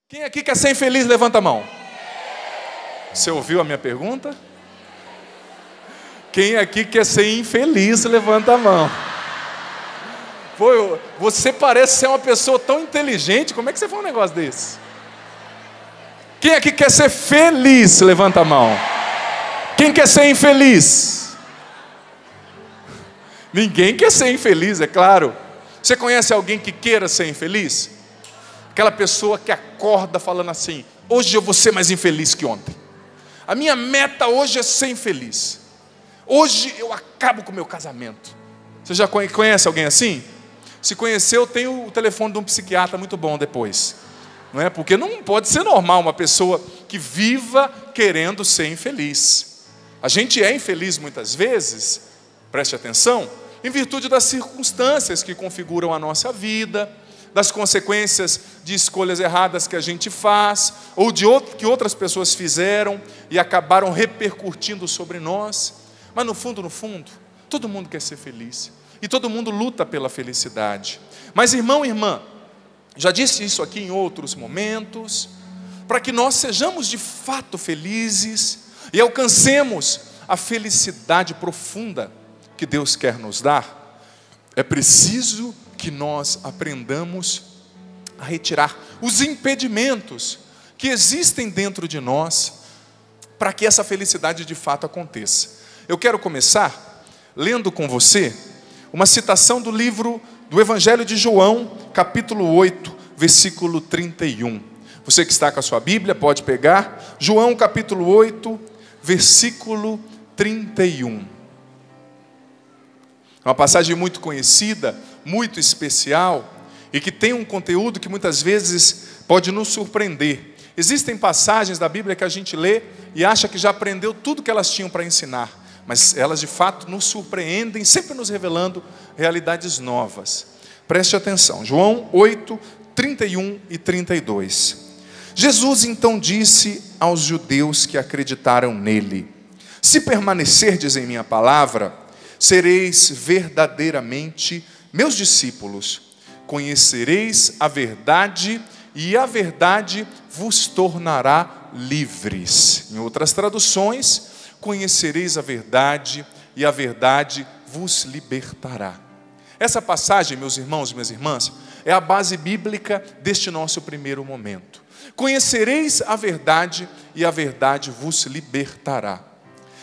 Quem aqui quer ser infeliz, levanta a mão. Você ouviu a minha pergunta? Quem aqui quer ser infeliz, levanta a mão. Pô, você parece ser uma pessoa tão inteligente, como é que você faz um negócio desse? Quem aqui quer ser feliz, levanta a mão. Quem quer ser infeliz? Ninguém quer ser infeliz, é claro. Você conhece alguém que queira ser infeliz? Aquela pessoa que acorda falando assim: hoje eu vou ser mais infeliz que ontem. A minha meta hoje é ser infeliz. Hoje eu acabo com o meu casamento. Você já conhece alguém assim? Se conhecer, eu tenho o telefone de um psiquiatra muito bom depois. Não é? Porque não pode ser normal uma pessoa que viva querendo ser infeliz. A gente é infeliz muitas vezes, preste atenção, em virtude das circunstâncias que configuram a nossa vida, das consequências de escolhas erradas que a gente faz, ou que outras pessoas fizeram e acabaram repercutindo sobre nós. Mas no fundo, todo mundo quer ser feliz. E todo mundo luta pela felicidade. Mas irmão e irmã, já disse isso aqui em outros momentos, para que nós sejamos de fato felizes e alcancemos a felicidade profunda que Deus quer nos dar, é preciso que nós aprendamos a retirar os impedimentos que existem dentro de nós para que essa felicidade de fato aconteça. Eu quero começar lendo com você uma citação do livro do Evangelho de João, capítulo 8, versículo 31. Você que está com a sua Bíblia pode pegar João capítulo 8, versículo 31. É uma passagem muito conhecida, muito especial, e que tem um conteúdo que muitas vezes pode nos surpreender. Existem passagens da Bíblia que a gente lê e acha que já aprendeu tudo que elas tinham para ensinar, mas elas de fato nos surpreendem, sempre nos revelando realidades novas. Preste atenção, João 8, 31 e 32. Jesus então disse aos judeus que acreditaram nele: se permanecerdes em minha palavra, sereis verdadeiramente meus discípulos, conhecereis a verdade e a verdade vos tornará livres. Em outras traduções, conhecereis a verdade e a verdade vos libertará. Essa passagem, meus irmãos e minhas irmãs, é a base bíblica deste nosso primeiro momento. Conhecereis a verdade e a verdade vos libertará.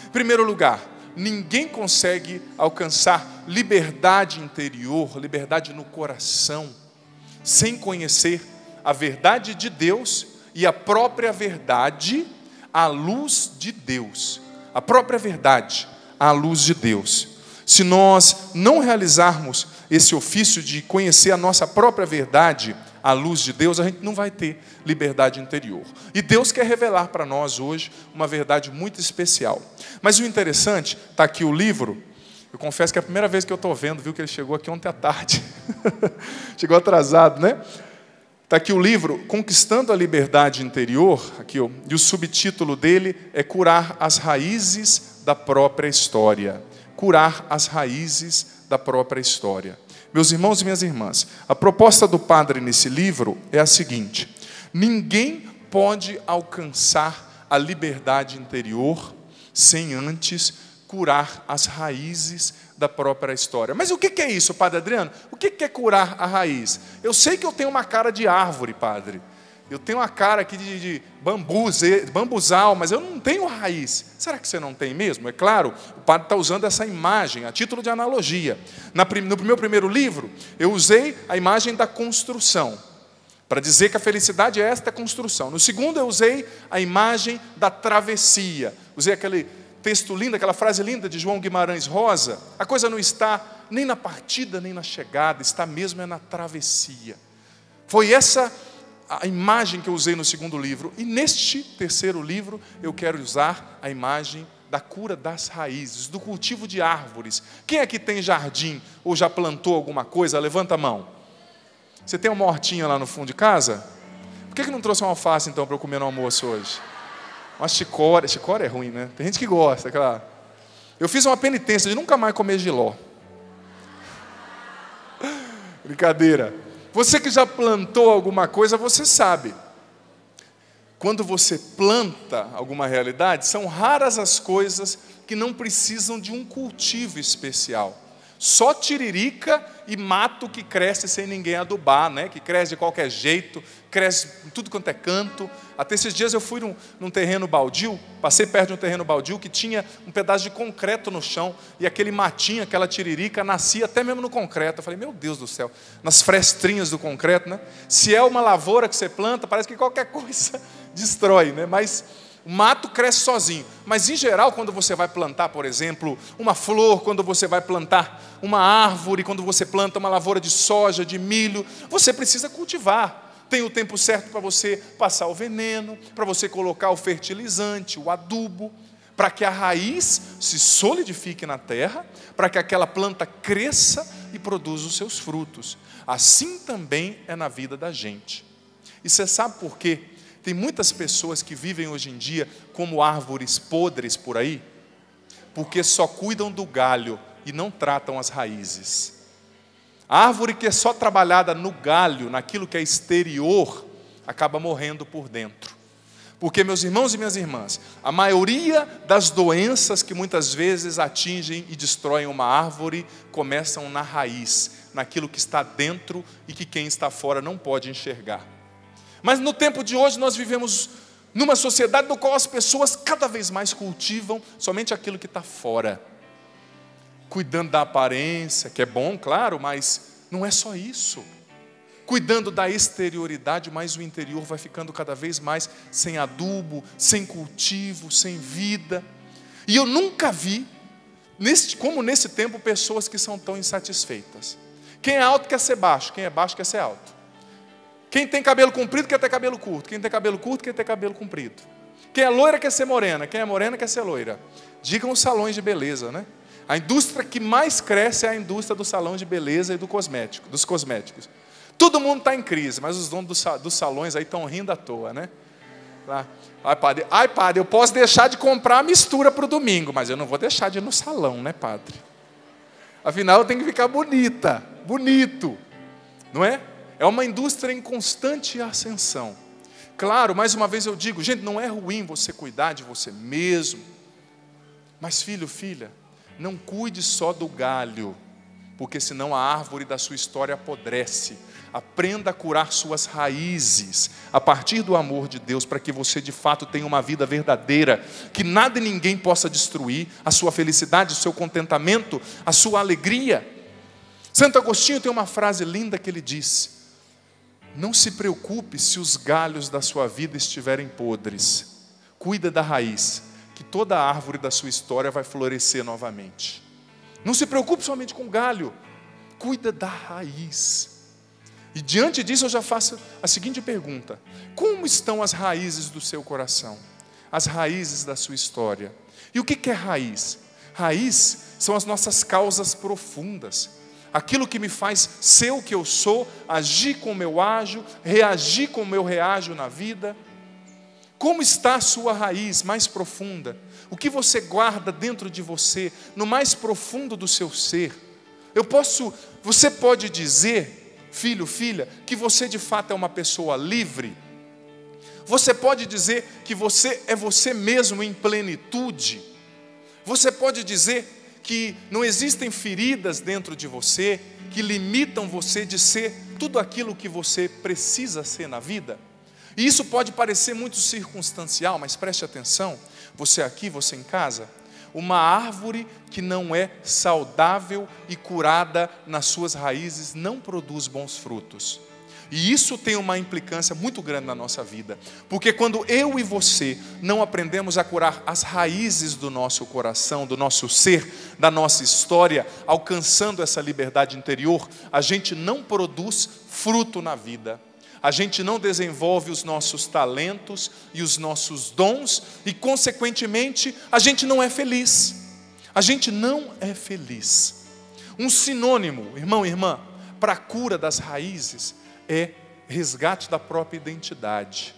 Em primeiro lugar, ninguém consegue alcançar liberdade interior, liberdade no coração, sem conhecer a verdade de Deus e a própria verdade à luz de Deus. A própria verdade à luz de Deus. Se nós não realizarmos esse ofício de conhecer a nossa própria verdade à luz de Deus, a gente não vai ter liberdade interior. E Deus quer revelar para nós hoje uma verdade muito especial. Mas o interessante, está aqui o livro. Eu confesso que é a primeira vez que eu estou vendo, viu, que ele chegou aqui ontem à tarde. Chegou atrasado, né? Está aqui o livro, Conquistando a Liberdade Interior, aqui, ó, e o subtítulo dele é Curar as Raízes da Própria História. Curar as raízes da própria história. Meus irmãos e minhas irmãs, a proposta do padre nesse livro é a seguinte: ninguém pode alcançar a liberdade interior sem antes curar as raízes da própria história. Mas o que é isso, Padre Adriano? O que é curar a raiz? Eu sei que eu tenho uma cara de árvore, padre. Eu tenho uma cara aqui de bambuzal, mas eu não tenho raiz. Será que você não tem mesmo? É claro, o padre está usando essa imagem, a título de analogia. No meu primeiro livro, eu usei a imagem da construção, para dizer que a felicidade é esta construção. No segundo, eu usei a imagem da travessia. Usei aquele texto lindo, aquela frase linda de João Guimarães Rosa: a coisa não está nem na partida, nem na chegada, está mesmo na travessia. Foi essa a imagem que eu usei no segundo livro. E neste terceiro livro, eu quero usar a imagem da cura das raízes, do cultivo de árvores. Quem aqui tem jardim ou já plantou alguma coisa? Levanta a mão. Você tem uma hortinha lá no fundo de casa? Por que não trouxe uma alface então para eu comer no almoço hoje? Uma chicória. Chicória é ruim, né? Tem gente que gosta, claro. Eu fiz uma penitência de nunca mais comer jiló. Brincadeira. Você que já plantou alguma coisa, você sabe quando você planta alguma realidade, são raras as coisas que não precisam de um cultivo especial. Só tiririca e mato que cresce sem ninguém adubar, né? Que cresce de qualquer jeito, cresce em tudo quanto é canto. Até esses dias eu fui num terreno baldio, passei perto de um terreno baldio que tinha um pedaço de concreto no chão, e aquele matinho, aquela tiririca, nascia até mesmo no concreto. Eu falei, meu Deus do céu, nas frestrinhas do concreto, né? Se é uma lavoura que você planta, parece que qualquer coisa destrói, né? Mas o mato cresce sozinho, mas em geral, quando você vai plantar, por exemplo, uma flor, quando você vai plantar uma árvore, quando você planta uma lavoura de soja, de milho, você precisa cultivar. Tem o tempo certo para você passar o veneno, para você colocar o fertilizante, o adubo, para que a raiz se solidifique na terra, para que aquela planta cresça e produza os seus frutos. Assim também é na vida da gente. E você sabe por quê? Tem muitas pessoas que vivem hoje em dia como árvores podres por aí, porque só cuidam do galho e não tratam as raízes. A árvore que é só trabalhada no galho, naquilo que é exterior, acaba morrendo por dentro. Porque, meus irmãos e minhas irmãs, a maioria das doenças que muitas vezes atingem e destroem uma árvore começam na raiz, naquilo que está dentro e que quem está fora não pode enxergar. Mas no tempo de hoje nós vivemos numa sociedade no qual as pessoas cada vez mais cultivam somente aquilo que está fora, cuidando da aparência, que é bom, claro, mas não é só isso. Cuidando da exterioridade, mas o interior vai ficando cada vez mais sem adubo, sem cultivo, sem vida. E eu nunca vi, como nesse tempo, pessoas que são tão insatisfeitas. Quem é alto quer ser baixo, quem é baixo quer ser alto. Quem tem cabelo comprido quer ter cabelo curto, quem tem cabelo curto quer ter cabelo comprido. Quem é loira quer ser morena, quem é morena quer ser loira. Digam os salões de beleza, né? A indústria que mais cresce é a indústria do salão de beleza e dos cosméticos. Todo mundo está em crise, mas os donos dos salões aí estão rindo à toa, né? Ai, padre, eu posso deixar de comprar a mistura para o domingo, mas eu não vou deixar de ir no salão, né, padre? Afinal, eu tenho que ficar bonito, não é? É uma indústria em constante ascensão. Claro, mais uma vez eu digo, gente, não é ruim você cuidar de você mesmo. Mas filho, filha, não cuide só do galho, porque senão a árvore da sua história apodrece. Aprenda a curar suas raízes, a partir do amor de Deus, para que você de fato tenha uma vida verdadeira, que nada e ninguém possa destruir a sua felicidade, o seu contentamento, a sua alegria. Santo Agostinho tem uma frase linda que ele diz: não se preocupe se os galhos da sua vida estiverem podres. Cuida da raiz, que toda a árvore da sua história vai florescer novamente. Não se preocupe somente com o galho. Cuida da raiz. E diante disso eu já faço a seguinte pergunta: como estão as raízes do seu coração? As raízes da sua história. E o que é raiz? Raiz são as nossas causas profundas. Aquilo que me faz ser o que eu sou, agir como eu ajo, reagir como eu reajo na vida. Como está a sua raiz mais profunda? O que você guarda dentro de você, no mais profundo do seu ser? Você pode dizer, filho, filha, que você de fato é uma pessoa livre? Você pode dizer que você é você mesmo em plenitude? Você pode dizer que não existem feridas dentro de você que limitam você de ser tudo aquilo que você precisa ser na vida? E isso pode parecer muito circunstancial, mas preste atenção, você aqui, você em casa, uma árvore que não é saudável e curada nas suas raízes não produz bons frutos. E isso tem uma implicância muito grande na nossa vida, porque quando eu e você não aprendemos a curar as raízes do nosso coração, do nosso ser, da nossa história, alcançando essa liberdade interior, a gente não produz fruto na vida, a gente não desenvolve os nossos talentos e os nossos dons, e consequentemente a gente não é feliz. A gente não é feliz. Um sinônimo, irmão e irmã, para a cura das raízes é resgate da própria identidade.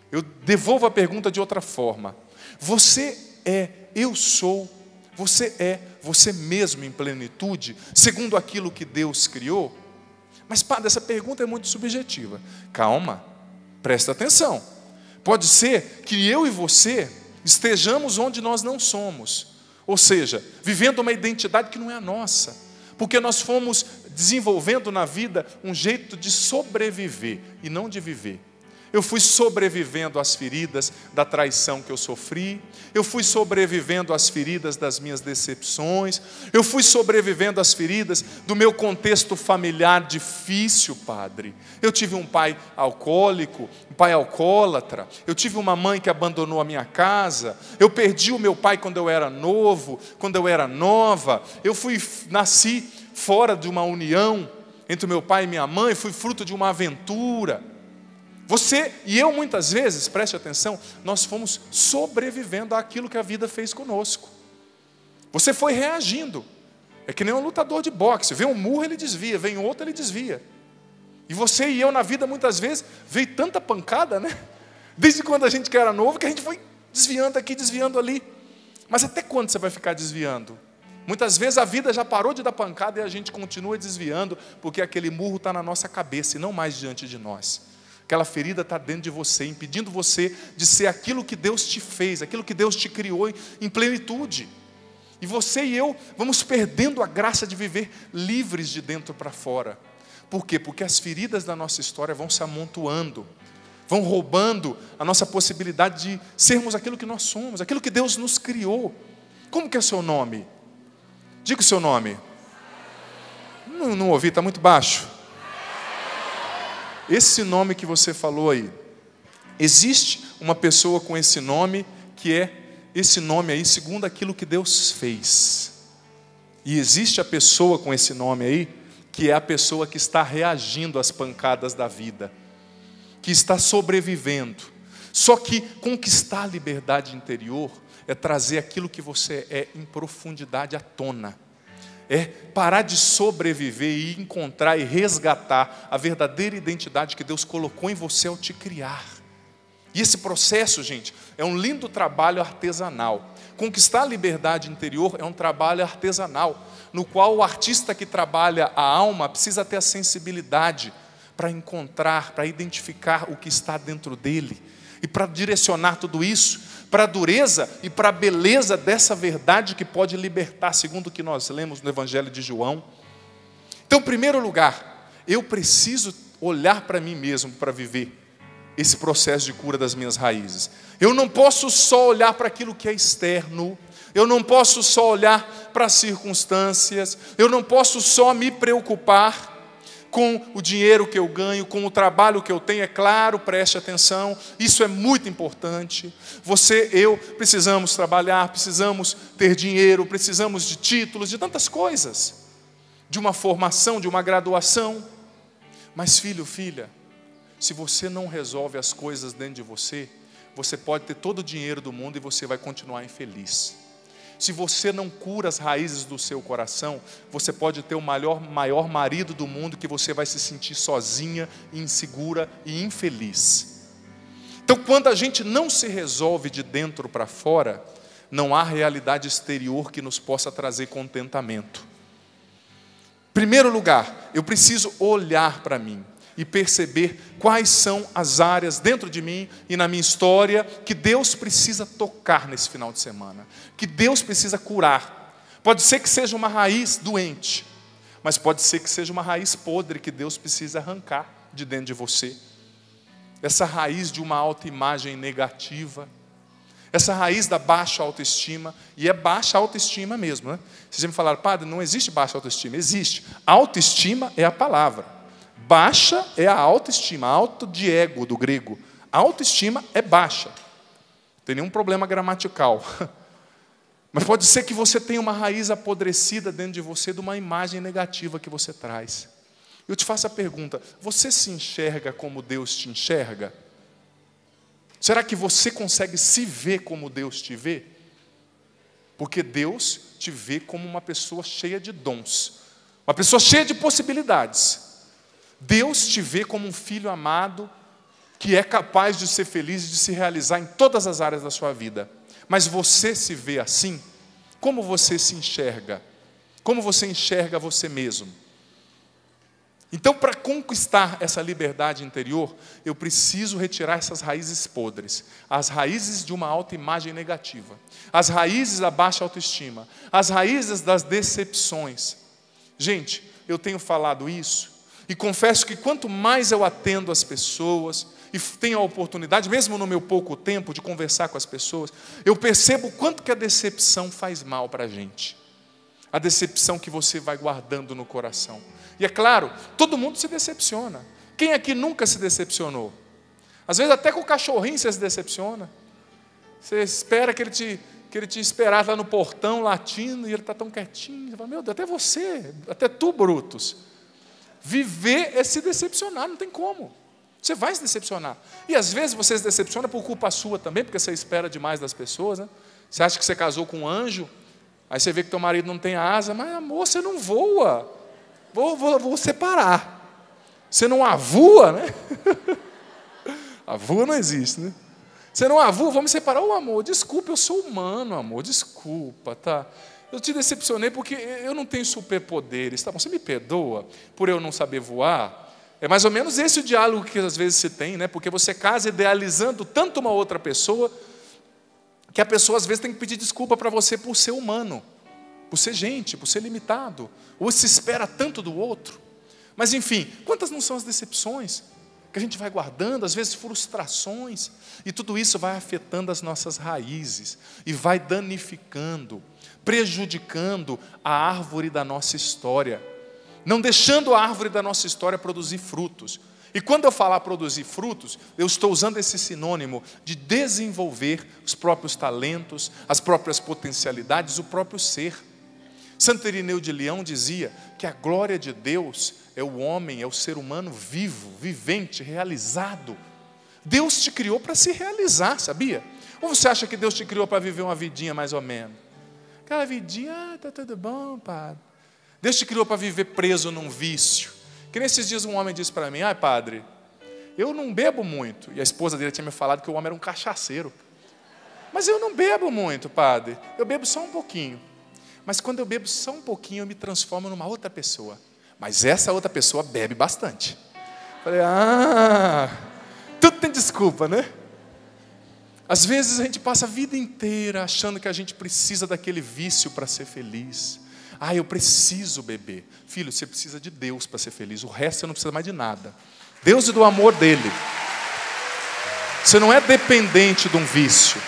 Eu devolvo a pergunta de outra forma. Você é, eu sou, você é você mesmo em plenitude, segundo aquilo que Deus criou? Mas, padre, essa pergunta é muito subjetiva. Calma, presta atenção. Pode ser que eu e você estejamos onde nós não somos, ou seja, vivendo uma identidade que não é a nossa, porque nós fomos desenvolvendo na vida um jeito de sobreviver e não de viver. Eu fui sobrevivendo às feridas da traição que eu sofri, eu fui sobrevivendo às feridas das minhas decepções, eu fui sobrevivendo às feridas do meu contexto familiar difícil, Padre. Eu tive um pai alcoólico, um pai alcoólatra, eu tive uma mãe que abandonou a minha casa, eu perdi o meu pai quando eu era novo, quando eu era nova, nasci fora de uma união entre o meu pai e minha mãe, fui fruto de uma aventura. Você e eu, muitas vezes, preste atenção, nós fomos sobrevivendo àquilo que a vida fez conosco. Você foi reagindo. É que nem um lutador de boxe. Vem um murro, ele desvia. Vem outro, ele desvia. E você e eu, na vida, muitas vezes, veio tanta pancada, né? Desde quando a gente era novo, que a gente foi desviando aqui, desviando ali. Mas até quando você vai ficar desviando? Muitas vezes a vida já parou de dar pancada e a gente continua desviando, porque aquele murro está na nossa cabeça e não mais diante de nós. Aquela ferida está dentro de você, impedindo você de ser aquilo que Deus te fez, aquilo que Deus te criou em plenitude. E você e eu vamos perdendo a graça de viver livres de dentro para fora. Por quê? Porque as feridas da nossa história vão se amontoando, vão roubando a nossa possibilidade de sermos aquilo que nós somos, aquilo que Deus nos criou. Como que é o seu nome? Diga o seu nome. Não ouvi, está muito baixo. Esse nome que você falou aí, existe uma pessoa com esse nome, que é esse nome aí, segundo aquilo que Deus fez. E existe a pessoa com esse nome aí, que é a pessoa que está reagindo às pancadas da vida, que está sobrevivendo. Só que conquistar a liberdade interior é trazer aquilo que você é em profundidade à tona. É parar de sobreviver e encontrar e resgatar a verdadeira identidade que Deus colocou em você ao te criar. E esse processo, gente, é um lindo trabalho artesanal. Conquistar a liberdade interior é um trabalho artesanal, no qual o artista que trabalha a alma precisa ter a sensibilidade para encontrar, para identificar o que está dentro dele e para direcionar tudo isso para a dureza e para a beleza dessa verdade que pode libertar, segundo o que nós lemos no Evangelho de João. Então, em primeiro lugar, eu preciso olhar para mim mesmo para viver esse processo de cura das minhas raízes. Eu não posso só olhar para aquilo que é externo, eu não posso só olhar para as circunstâncias, eu não posso só me preocupar com o dinheiro que eu ganho, com o trabalho que eu tenho. É claro, preste atenção, isso é muito importante. Você, eu, precisamos trabalhar, precisamos ter dinheiro, precisamos de títulos, de tantas coisas, de uma formação, de uma graduação. Mas filho, filha, se você não resolve as coisas dentro de você, você pode ter todo o dinheiro do mundo e você vai continuar infeliz. Se você não cura as raízes do seu coração, você pode ter o maior marido do mundo, que você vai se sentir sozinha, insegura e infeliz. Então, quando a gente não se resolve de dentro para fora, não há realidade exterior que nos possa trazer contentamento. Em primeiro lugar, eu preciso olhar para mim e perceber quais são as áreas dentro de mim e na minha história que Deus precisa tocar nesse final de semana, que Deus precisa curar. Pode ser que seja uma raiz doente, mas pode ser que seja uma raiz podre que Deus precisa arrancar de dentro de você. Essa raiz de uma autoimagem negativa, essa raiz da baixa autoestima, e é baixa autoestima mesmo, né? Vocês me falaram, padre, não existe baixa autoestima. Existe. Autoestima é a palavra. Baixa é a autoestima, auto de ego do grego. A autoestima é baixa. Não tem nenhum problema gramatical. Mas pode ser que você tenha uma raiz apodrecida dentro de você de uma imagem negativa que você traz. Eu te faço a pergunta, você se enxerga como Deus te enxerga? Será que você consegue se ver como Deus te vê? Porque Deus te vê como uma pessoa cheia de dons, uma pessoa cheia de possibilidades. Deus te vê como um filho amado, que é capaz de ser feliz e de se realizar em todas as áreas da sua vida. Mas você se vê assim? Como você se enxerga? Como você enxerga você mesmo? Então, para conquistar essa liberdade interior, eu preciso retirar essas raízes podres, as raízes de uma autoimagem negativa, as raízes da baixa autoestima, as raízes das decepções. Gente, eu tenho falado isso e confesso que quanto mais eu atendo as pessoas e tenho a oportunidade, mesmo no meu pouco tempo, de conversar com as pessoas, eu percebo o quanto que a decepção faz mal para a gente. A decepção que você vai guardando no coração. E é claro, todo mundo se decepciona. Quem aqui nunca se decepcionou? Às vezes até com o cachorrinho você se decepciona. Você espera que ele te esperar lá no portão latindo e ele está tão quietinho. Você fala, meu Deus, até você, até tu, Brutus. Viver é se decepcionar, não tem como. Você vai se decepcionar. E às vezes você se decepciona por culpa sua também, porque você espera demais das pessoas, né? Você acha que você casou com um anjo, aí você vê que teu marido não tem asa, mas amor, você não voa. Vou separar. Você não avua, né? Avua não existe, né? Você não avua, vamos separar. Ô amor, desculpa, eu sou humano, amor, desculpa, tá? Eu te decepcionei porque eu não tenho superpoderes, tá bom? Você me perdoa por eu não saber voar? É mais ou menos esse o diálogo que às vezes se tem, né? Porque você casa idealizando tanto uma outra pessoa, que a pessoa às vezes tem que pedir desculpa para você por ser humano, por ser gente, por ser limitado, ou se espera tanto do outro. Mas enfim, quantas não são as decepções que a gente vai guardando, às vezes frustrações, e tudo isso vai afetando as nossas raízes, e vai danificando, prejudicando a árvore da nossa história, não deixando a árvore da nossa história produzir frutos. E quando eu falar produzir frutos, eu estou usando esse sinônimo de desenvolver os próprios talentos, as próprias potencialidades, o próprio ser. Santo Irineu de Leão dizia que a glória de Deus é o homem, é o ser humano vivo, vivente, realizado. Deus te criou para se realizar, sabia? Ou você acha que Deus te criou para viver uma vidinha mais ou menos? Aquela vidinha, tá tudo bom, padre. Deus te criou para viver preso num vício. Que nesses dias um homem disse para mim, padre, eu não bebo muito. E a esposa dele tinha me falado que o homem era um cachaceiro. Mas eu não bebo muito, padre. Eu bebo só um pouquinho. Mas quando eu bebo só um pouquinho, eu me transformo numa outra pessoa. Mas essa outra pessoa bebe bastante. Falei, tudo tem desculpa, né? Às vezes a gente passa a vida inteira achando que a gente precisa daquele vício para ser feliz. Eu preciso beber. Filho, você precisa de Deus para ser feliz. O resto você não precisa mais de nada. Deus e do amor dele. Você não é dependente de um vício.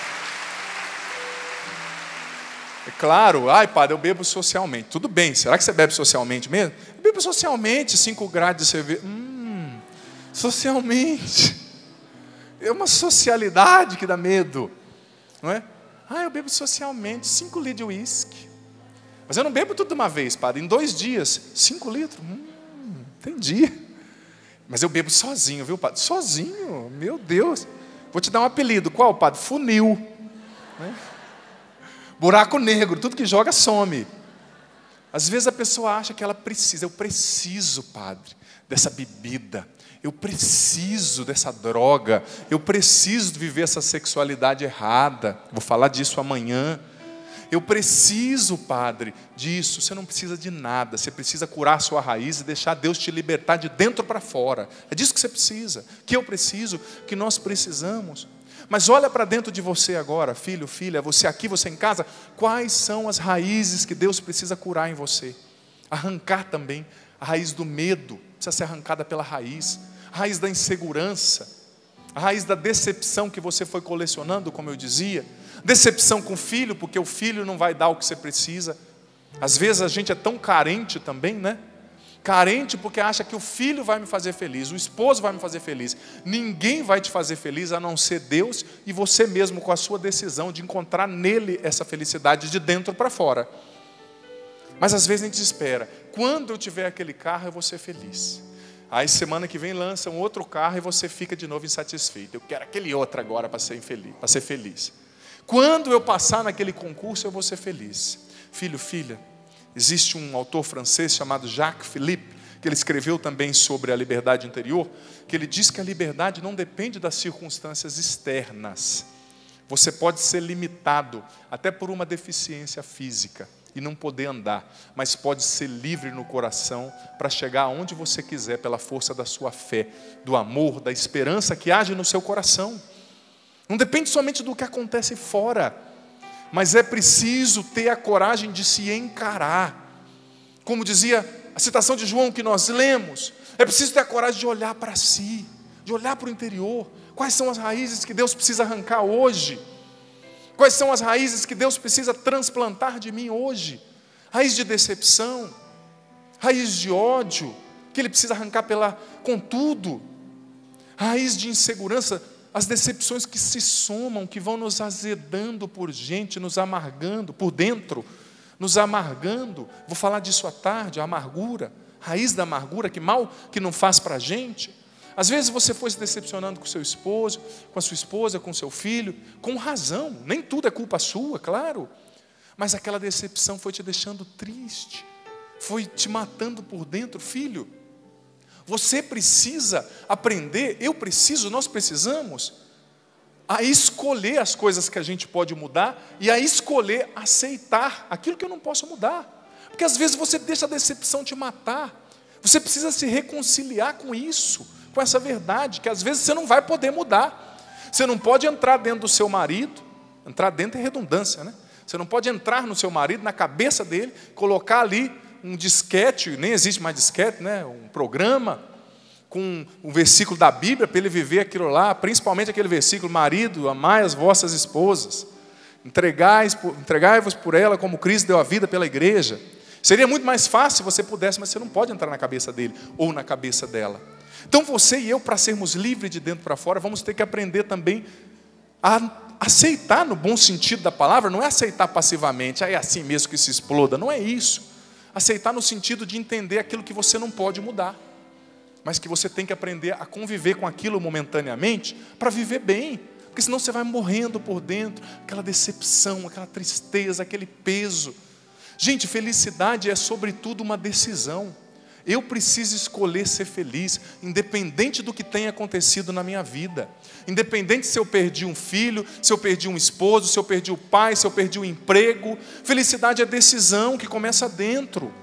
É claro, padre, eu bebo socialmente. Tudo bem, será que você bebe socialmente mesmo? Eu bebo socialmente, 5 graus de cerveja. Socialmente. É uma socialidade que dá medo. Não é? Eu bebo socialmente, 5 litros de uísque. Mas eu não bebo tudo de uma vez, padre. Em 2 dias, 5 litros. Entendi. Mas eu bebo sozinho, viu, padre? Sozinho, meu Deus. Vou te dar um apelido. Qual, padre? Funil. Né? Buraco negro, tudo que joga some. Às vezes a pessoa acha que ela precisa. Eu preciso, padre, dessa bebida. Eu preciso dessa droga. Eu preciso viver essa sexualidade errada. Vou falar disso amanhã. Eu preciso, padre, disso. Você não precisa de nada. Você precisa curar a sua raiz e deixar Deus te libertar de dentro para fora. É disso que você precisa, que eu preciso, que nós precisamos. Mas olha para dentro de você agora, filho, filha, você aqui, você em casa. Quais são as raízes que Deus precisa curar em você? Arrancar também. A raiz do medo precisa ser arrancada pela raiz. A raiz da insegurança. A raiz da decepção que você foi colecionando, como eu dizia. Decepção com o filho, porque o filho não vai dar o que você precisa. Às vezes a gente é tão carente também, né? Carente porque acha que o filho vai me fazer feliz, o esposo vai me fazer feliz. Ninguém vai te fazer feliz a não ser Deus e você mesmo, com a sua decisão de encontrar nele essa felicidade de dentro para fora. Mas às vezes a gente espera, quando eu tiver aquele carro eu vou ser feliz. Aí semana que vem lança um outro carro e você fica de novo insatisfeito. Eu quero aquele outro agora para ser feliz. Quando eu passar naquele concurso, eu vou ser feliz. Filho, filha, existe um autor francês chamado Jacques Philippe, que ele escreveu também sobre a liberdade interior, que ele diz que a liberdade não depende das circunstâncias externas. Você pode ser limitado até por uma deficiência física. e não poder andar, mas pode ser livre no coração para chegar aonde você quiser pela força da sua fé, do amor, da esperança que age no seu coração. Não depende somente do que acontece fora, mas é preciso ter a coragem de se encarar. Como dizia a citação de João que nós lemos, é preciso ter a coragem de olhar para si, de olhar para o interior. Quais são as raízes que Deus precisa arrancar hoje? Quais são as raízes que Deus precisa transplantar de mim hoje? Raiz de decepção, raiz de ódio, que Ele precisa arrancar com tudo. Raiz de insegurança, as decepções que se somam, que vão nos azedando por gente, nos amargando, por dentro, nos amargando. Vou falar disso à tarde, a amargura, raiz da amargura, que mal que não faz para a gente. Às vezes você foi se decepcionando com seu esposo, com a sua esposa, com seu filho, com razão, nem tudo é culpa sua, claro, mas aquela decepção foi te deixando triste, foi te matando por dentro. Filho, você precisa aprender, nós precisamos, a escolher as coisas que a gente pode mudar e a escolher aceitar aquilo que eu não posso mudar, porque às vezes você deixa a decepção te matar. Você precisa se reconciliar com isso, com essa verdade, que às vezes você não vai poder mudar. Você não pode entrar dentro do seu marido, entrar dentro é redundância, né? Você não pode entrar no seu marido, na cabeça dele, colocar ali um disquete, nem existe mais disquete, né? Um programa, com um versículo da Bíblia, para ele viver aquilo lá, principalmente aquele versículo: marido, amai as vossas esposas, entregai-vos por ela como Cristo deu a vida pela igreja. Seria muito mais fácil se você pudesse, mas você não pode entrar na cabeça dele ou na cabeça dela. Então você e eu, para sermos livres de dentro para fora, vamos ter que aprender também a aceitar no bom sentido da palavra. Não é aceitar passivamente, é assim mesmo que se exploda, não é isso. Aceitar no sentido de entender aquilo que você não pode mudar, mas que você tem que aprender a conviver com aquilo momentaneamente para viver bem, porque senão você vai morrendo por dentro, aquela decepção, aquela tristeza, aquele peso. Gente, felicidade é sobretudo uma decisão. Eu preciso escolher ser feliz, independente do que tenha acontecido na minha vida. Independente se eu perdi um filho, se eu perdi um esposo, se eu perdi o pai, se eu perdi o emprego. Felicidade é decisão que começa dentro.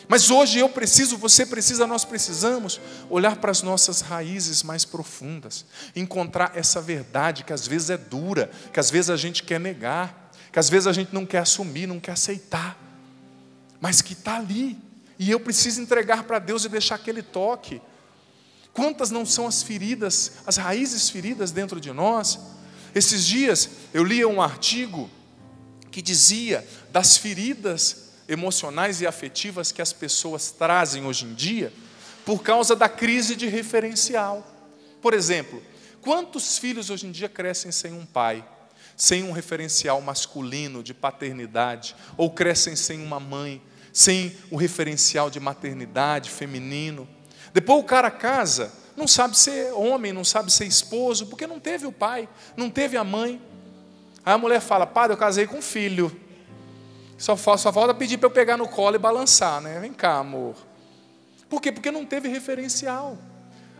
Mas hoje eu preciso, você precisa, nós precisamos olhar para as nossas raízes mais profundas, encontrar essa verdade que às vezes é dura, que às vezes a gente quer negar, que às vezes a gente não quer assumir, não quer aceitar, mas que está ali. E eu preciso entregar para Deus e deixar que Ele toque. Quantas não são as feridas, as raízes feridas dentro de nós? Esses dias eu lia um artigo que dizia das feridas emocionais e afetivas que as pessoas trazem hoje em dia por causa da crise de referencial. Por exemplo, quantos filhos hoje em dia crescem sem um pai, sem um referencial masculino de paternidade, ou crescem sem uma mãe, sem o referencial de maternidade feminino? Depois o cara casa, não sabe ser homem, não sabe ser esposo, porque não teve o pai, não teve a mãe. Aí a mulher fala: padre, eu casei com um filho, só falta pedir para eu pegar no colo e balançar, né? Vem cá, amor. Por quê? Porque não teve referencial.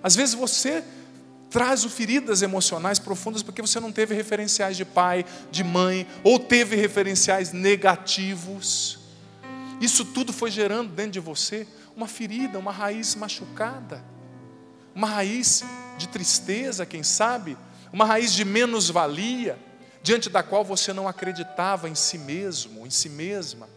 Às vezes você traz feridas emocionais profundas porque você não teve referenciais de pai, de mãe, ou teve referenciais negativos. Isso tudo foi gerando dentro de você uma ferida, uma raiz machucada, uma raiz de tristeza, quem sabe, uma raiz de menos-valia, diante da qual você não acreditava em si mesmo, em si mesma.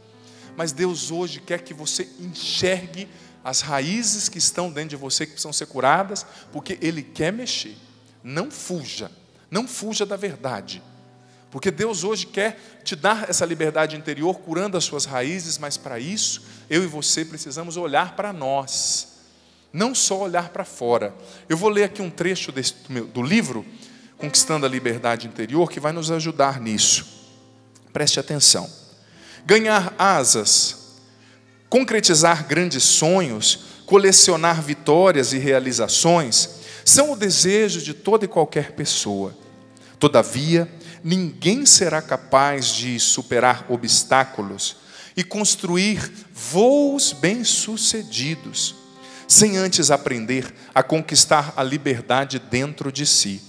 Mas Deus hoje quer que você enxergue as raízes que estão dentro de você, que precisam ser curadas, porque Ele quer mexer. Não fuja da verdade. Porque Deus hoje quer te dar essa liberdade interior, curando as suas raízes, mas para isso, eu e você precisamos olhar para nós, não só olhar para fora. Eu vou ler aqui um trecho do livro Conquistando a Liberdade Interior, que vai nos ajudar nisso. Preste atenção. Ganhar asas, concretizar grandes sonhos, colecionar vitórias e realizações, são o desejo de toda e qualquer pessoa. Todavia, ninguém será capaz de superar obstáculos e construir voos bem-sucedidos, sem antes aprender a conquistar a liberdade dentro de si,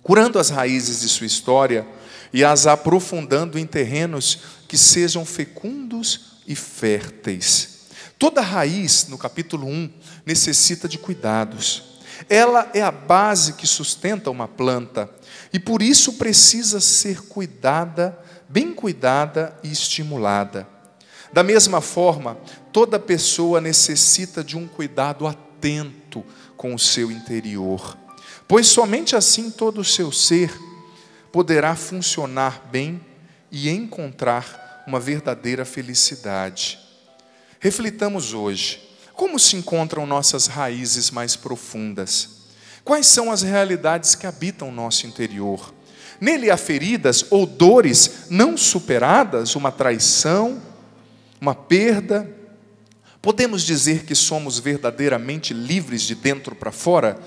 curando as raízes de sua história e as aprofundando em terrenos que sejam fecundos e férteis. Toda raiz, no capítulo 1, necessita de cuidados. Ela é a base que sustenta uma planta e por isso precisa ser cuidada, bem cuidada e estimulada. Da mesma forma, toda pessoa necessita de um cuidado atento com o seu interior, pois somente assim todo o seu ser poderá funcionar bem e encontrar uma verdadeira felicidade. Reflitamos hoje, como se encontram nossas raízes mais profundas? Quais são as realidades que habitam o nosso interior? Nele há feridas ou dores não superadas, uma traição, uma perda? Podemos dizer que somos verdadeiramente livres de dentro para fora?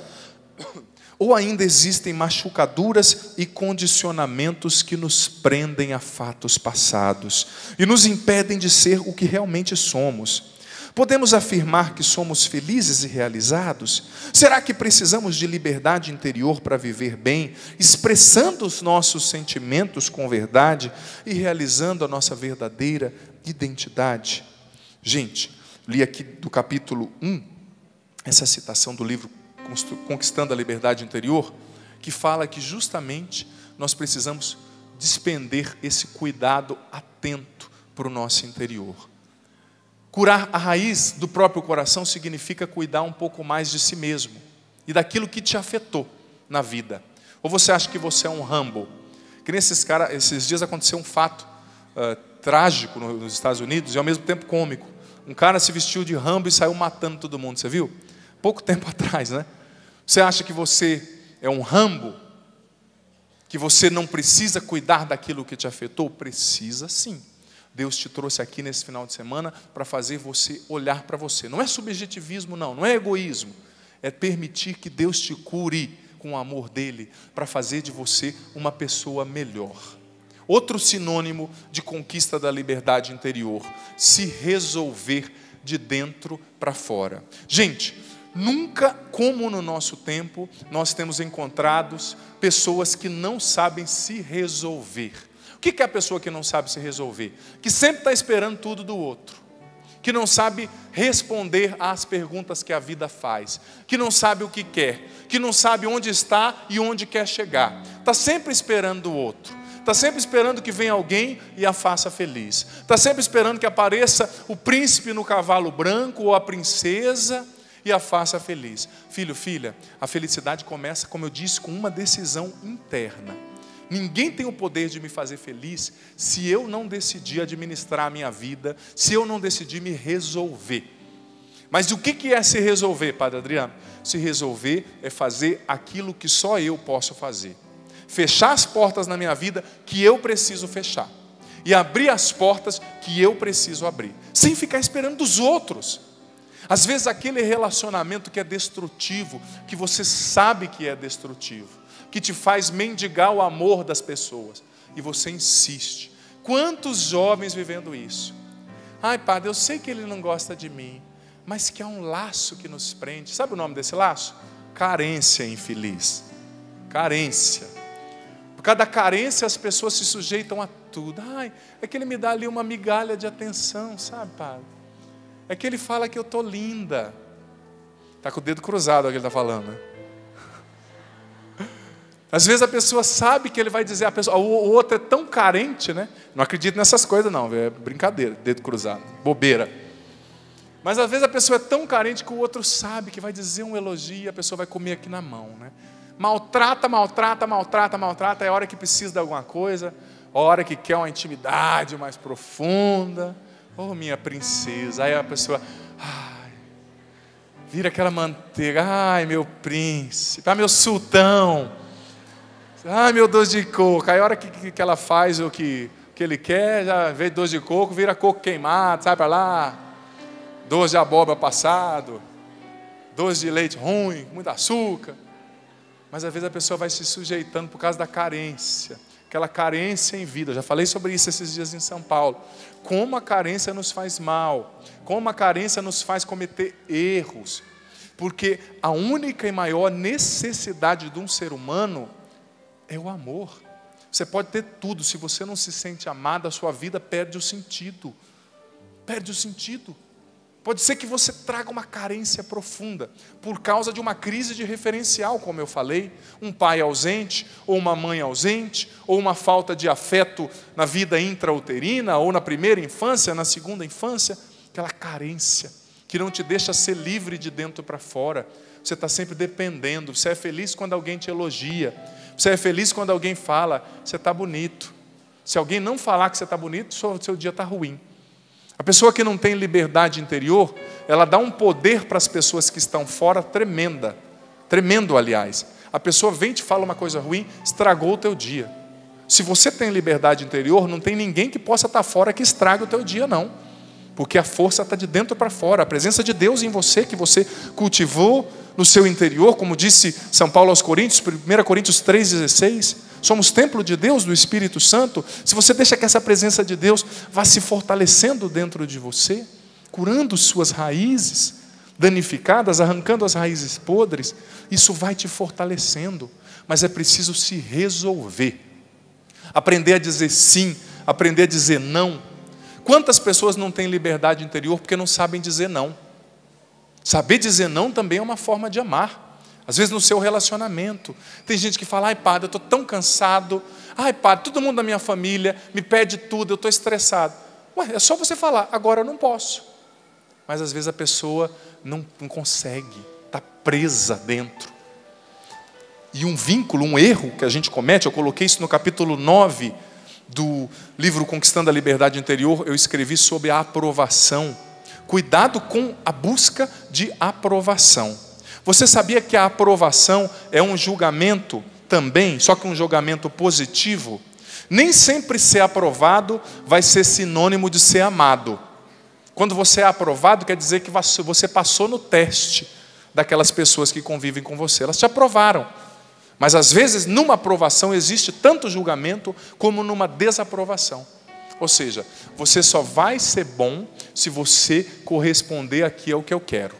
Ou ainda existem machucaduras e condicionamentos que nos prendem a fatos passados e nos impedem de ser o que realmente somos? Podemos afirmar que somos felizes e realizados? Será que precisamos de liberdade interior para viver bem, expressando os nossos sentimentos com verdade e realizando a nossa verdadeira identidade? Gente, li aqui do capítulo 1, essa citação do livro Conquistando a Liberdade Interior, que fala que justamente nós precisamos despender esse cuidado atento para o nosso interior. Curar a raiz do próprio coração significa cuidar um pouco mais de si mesmo e daquilo que te afetou na vida. Ou você acha que você é um Rambo? Que esses dias aconteceu um fato trágico nos Estados Unidos e ao mesmo tempo cômico. Um cara se vestiu de Rambo e saiu matando todo mundo, você viu? Pouco tempo atrás, né? Você acha que você é um Rambo? Que você não precisa cuidar daquilo que te afetou? Precisa sim. Deus te trouxe aqui nesse final de semana para fazer você olhar para você. Não é subjetivismo não, não é egoísmo. É permitir que Deus te cure com o amor dele para fazer de você uma pessoa melhor. Outro sinônimo de conquista da liberdade interior: se resolver de dentro para fora. Gente, nunca como no nosso tempo nós temos encontrado pessoas que não sabem se resolver. O que é a pessoa que não sabe se resolver? Que sempre está esperando tudo do outro, que não sabe responder às perguntas que a vida faz, que não sabe o que quer, que não sabe onde está e onde quer chegar, está sempre esperando do outro, está sempre esperando que venha alguém e a faça feliz, está sempre esperando que apareça o príncipe no cavalo branco ou a princesa e a faça feliz. Filho, filha, a felicidade começa, como eu disse, com uma decisão interna. Ninguém tem o poder de me fazer feliz se eu não decidir administrar a minha vida, se eu não decidir me resolver. Mas o que é se resolver, Padre Adriano? Se resolver é fazer aquilo que só eu posso fazer. Fechar as portas na minha vida que eu preciso fechar. E abrir as portas que eu preciso abrir. Sem ficar esperando dos outros. Às vezes aquele relacionamento que é destrutivo, que você sabe que é destrutivo, que te faz mendigar o amor das pessoas, e você insiste. Quantos jovens vivendo isso? Ai, padre, eu sei que ele não gosta de mim, mas que há um laço que nos prende. Sabe o nome desse laço? Carência infeliz. Carência. Por causa da carência as pessoas se sujeitam a tudo. Ai, é que ele me dá ali uma migalha de atenção, sabe, padre? É que ele fala que eu estou linda. Está com o dedo cruzado o que ele está falando, né? Às vezes a pessoa sabe que ele vai dizer, o outro é tão carente, né? Não acredito nessas coisas não, é brincadeira, dedo cruzado, bobeira. Mas às vezes a pessoa é tão carente que o outro sabe que vai dizer um elogio e a pessoa vai comer aqui na mão, né? Maltrata, maltrata, maltrata, maltrata, é a hora que precisa de alguma coisa, a hora que quer uma intimidade mais profunda. Oh, minha princesa. Aí a pessoa, ai, vira aquela manteiga, ai, meu príncipe, ai, meu sultão. Ai, meu doce de coco. Aí a hora que ela faz o que ele quer, já vem doce de coco, vira coco queimado, sai para lá. Doce de abóbora passado, doce de leite ruim, muito açúcar. Mas às vezes a pessoa vai se sujeitando por causa da carência. Aquela carência em vida. Eu já falei sobre isso esses dias em São Paulo. Como a carência nos faz mal. Como a carência nos faz cometer erros. Porque a única e maior necessidade de um ser humano é o amor. Você pode ter tudo, se você não se sente amado, a sua vida perde o sentido. Perde o sentido. Pode ser que você traga uma carência profunda, por causa de uma crise de referencial, como eu falei, um pai ausente, ou uma mãe ausente, ou uma falta de afeto na vida intrauterina, ou na primeira infância, na segunda infância, aquela carência, que não te deixa ser livre de dentro para fora. Você está sempre dependendo, você é feliz quando alguém te elogia, você é feliz quando alguém fala, você está bonito. Se alguém não falar que você está bonito, seu dia está ruim. A pessoa que não tem liberdade interior, ela dá um poder para as pessoas que estão fora tremendo, aliás. A pessoa vem e te fala uma coisa ruim, estragou o teu dia. Se você tem liberdade interior, não tem ninguém que possa estar fora que estrague o teu dia, não. Porque a força está de dentro para fora, a presença de Deus em você, que você cultivou no seu interior, como disse São Paulo aos Coríntios, 1 Coríntios 3,16, somos templo de Deus, do Espírito Santo. Se você deixa que essa presença de Deus vá se fortalecendo dentro de você, curando suas raízes danificadas, arrancando as raízes podres, isso vai te fortalecendo, mas é preciso se resolver, aprender a dizer sim, aprender a dizer não. Quantas pessoas não têm liberdade interior porque não sabem dizer não? Saber dizer não também é uma forma de amar. Às vezes no seu relacionamento, tem gente que fala, ai padre, eu estou tão cansado, ai padre, todo mundo da minha família me pede tudo, eu estou estressado. Ué, é só você falar, agora eu não posso. Mas às vezes a pessoa não consegue, está presa dentro. E um vínculo, um erro que a gente comete, eu coloquei isso no capítulo 9 do livro Conquistando a Liberdade Interior, eu escrevi sobre a aprovação. Cuidado com a busca de aprovação. Você sabia que a aprovação é um julgamento também, só que um julgamento positivo? Nem sempre ser aprovado vai ser sinônimo de ser amado. Quando você é aprovado, quer dizer que você passou no teste daquelas pessoas que convivem com você. Elas te aprovaram. Mas às vezes, numa aprovação, existe tanto julgamento como numa desaprovação. Ou seja, você só vai ser bom se você corresponder aqui ao que eu quero.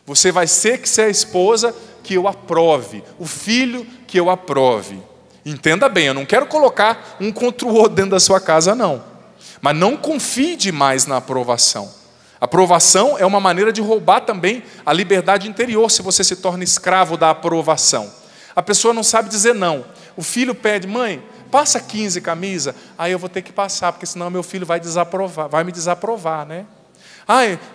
Você vai ser a esposa que eu aprove, o filho que eu aprove. Entenda bem, eu não quero colocar um contra o outro dentro da sua casa, não. Mas não confie demais na aprovação. A aprovação é uma maneira de roubar também a liberdade interior, se você se torna escravo da aprovação. A pessoa não sabe dizer não. O filho pede, mãe, passa 15 camisa, aí eu vou ter que passar, porque senão meu filho vai me desaprovar, né?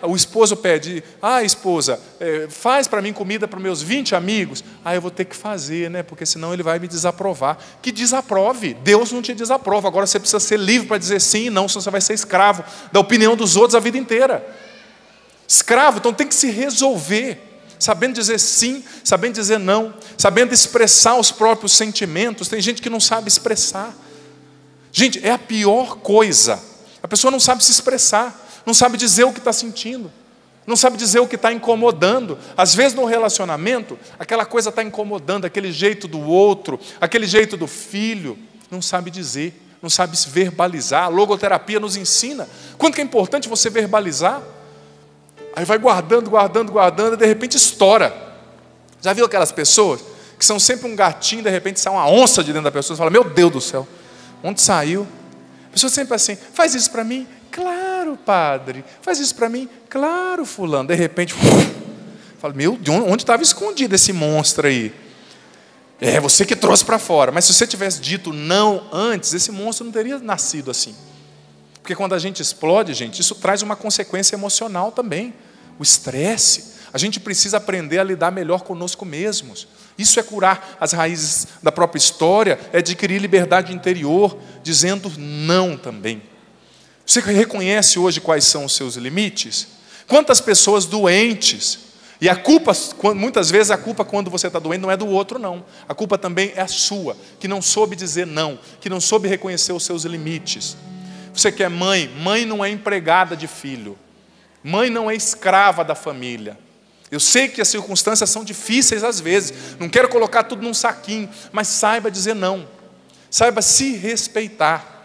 O esposo pede, esposa, faz para mim comida para meus 20 amigos, eu vou ter que fazer, né? Porque senão ele vai me desaprovar. Que desaprove, Deus não te desaprova, agora você precisa ser livre para dizer sim e não, senão você vai ser escravo da opinião dos outros a vida inteira. Escravo, então tem que se resolver, sabendo dizer sim, sabendo dizer não, sabendo expressar os próprios sentimentos. Tem gente que não sabe expressar. Gente, é a pior coisa, a pessoa não sabe se expressar, não sabe dizer o que está sentindo, não sabe dizer o que está incomodando. Às vezes no relacionamento, aquela coisa está incomodando, aquele jeito do outro, aquele jeito do filho, não sabe dizer, não sabe se verbalizar. A logoterapia nos ensina quanto que é importante você verbalizar. Aí vai guardando, e de repente estoura. Já viu aquelas pessoas que são sempre um gatinho, de repente sai uma onça de dentro da pessoa, você fala, meu Deus do céu, onde saiu? A pessoa sempre assim, faz isso para mim? Claro, padre. Faz isso para mim? Claro, fulano. De repente, fala, meu Deus, onde estava escondido esse monstro aí? É você que trouxe para fora. Mas se você tivesse dito não antes, esse monstro não teria nascido assim. Porque quando a gente explode, gente, isso traz uma consequência emocional também. O estresse. A gente precisa aprender a lidar melhor conosco mesmos. Isso é curar as raízes da própria história, é adquirir liberdade interior, dizendo não também. Você reconhece hoje quais são os seus limites? Quantas pessoas doentes? E a culpa, muitas vezes a culpa quando você está doente não é do outro, não. A culpa também é a sua, que não soube dizer não, que não soube reconhecer os seus limites. Você que é mãe, mãe não é empregada de filho. Mãe não é escrava da família. Eu sei que as circunstâncias são difíceis às vezes. Não quero colocar tudo num saquinho, mas saiba dizer não. Saiba se respeitar.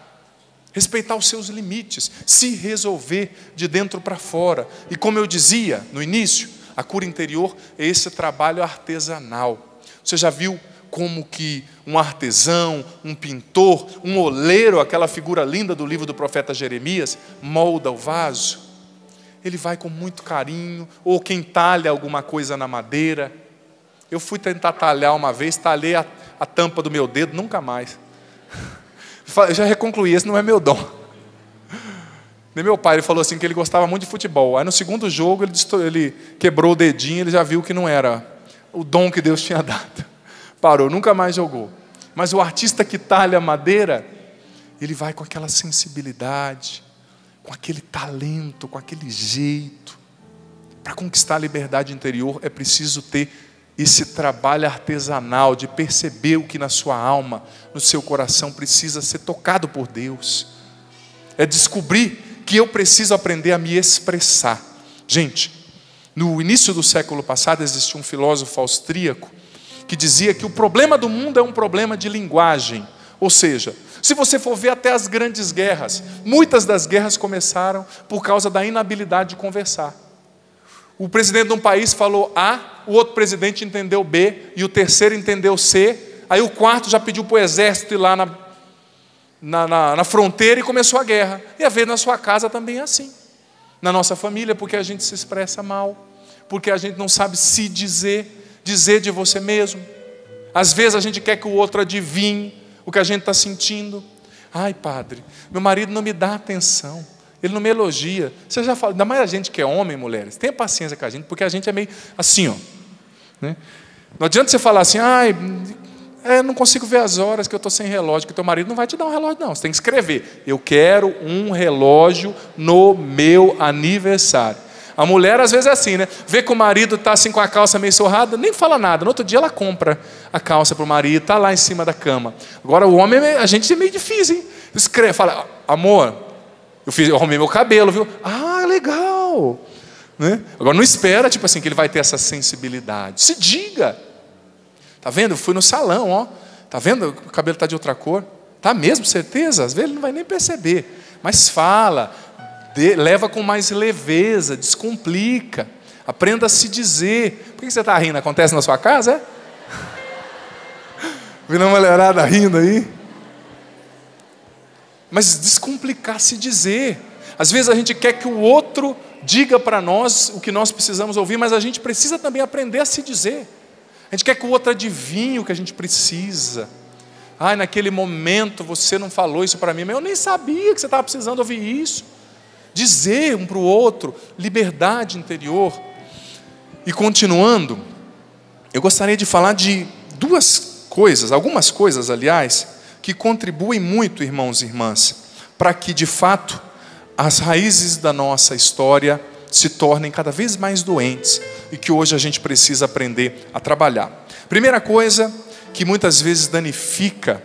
Respeitar os seus limites, se resolver de dentro para fora. E como eu dizia no início, a cura interior é esse trabalho artesanal. Você já viu como que um artesão, um pintor, um oleiro, aquela figura linda do livro do profeta Jeremias, molda o vaso. Ele vai com muito carinho, ou quem talha alguma coisa na madeira. Eu fui tentar talhar uma vez, talhei a tampa do meu dedo, nunca mais. Eu já reconcluí, esse não é meu dom. Nem meu pai, ele falou assim que ele gostava muito de futebol. Aí no segundo jogo ele quebrou o dedinho, ele já viu que não era o dom que Deus tinha dado. Parou, nunca mais jogou. Mas o artista que talha madeira, ele vai com aquela sensibilidade, com aquele talento, com aquele jeito. Para conquistar a liberdade interior é preciso ter esse trabalho artesanal de perceber o que na sua alma, no seu coração precisa ser tocado por Deus. É descobrir que eu preciso aprender a me expressar. Gente, no início do século passado existia um filósofo austríaco que dizia que o problema do mundo é um problema de linguagem. Ou seja, se você for ver até as grandes guerras, muitas das guerras começaram por causa da inabilidade de conversar. O presidente de um país falou A, o outro presidente entendeu B, e o terceiro entendeu C, aí o quarto já pediu para o exército ir lá na fronteira e começou a guerra. E às vezes na sua casa também é assim. Na nossa família, porque a gente se expressa mal, porque a gente não sabe se dizer de você mesmo. Às vezes a gente quer que o outro adivinhe o que a gente está sentindo. Ai, padre, meu marido não me dá atenção, ele não me elogia. Você já fala, ainda mais a gente que é homem, mulheres, tenha paciência com a gente, porque a gente é meio assim, ó, né? Não adianta você falar assim, não consigo ver as horas que eu estou sem relógio, que teu marido não vai te dar um relógio, não. Você tem que escrever, eu quero um relógio no meu aniversário. A mulher às vezes é assim, né? Vê que o marido está assim com a calça meio surrada, nem fala nada. No outro dia ela compra a calça para o marido, está lá em cima da cama. Agora o homem, a gente é meio difícil, hein? Escreve, fala, amor, eu arrumei meu cabelo, viu? Ah, legal, né? Agora não espera, tipo assim, que ele vai ter essa sensibilidade. Se diga. Tá vendo? Eu fui no salão, ó. Tá vendo? O cabelo está de outra cor. Tá mesmo, certeza? Às vezes ele não vai nem perceber. Mas fala, leva com mais leveza, descomplica. Aprenda a se dizer. Por que você está rindo? Acontece na sua casa, é? Vindo uma mulherada rindo aí. Mas descomplicar, se dizer. Às vezes a gente quer que o outro diga para nós o que nós precisamos ouvir, mas a gente precisa também aprender a se dizer. A gente quer que o outro adivinhe o que a gente precisa. Ai, naquele momento você não falou isso para mim, mas eu nem sabia que você estava precisando ouvir isso. Dizer um para o outro, liberdade interior. E continuando, eu gostaria de falar de algumas coisas, aliás, que contribuem muito, irmãos e irmãs, para que de fato as raízes da nossa história se tornem cada vez mais doentes e que hoje a gente precisa aprender a trabalhar. Primeira coisa que muitas vezes danifica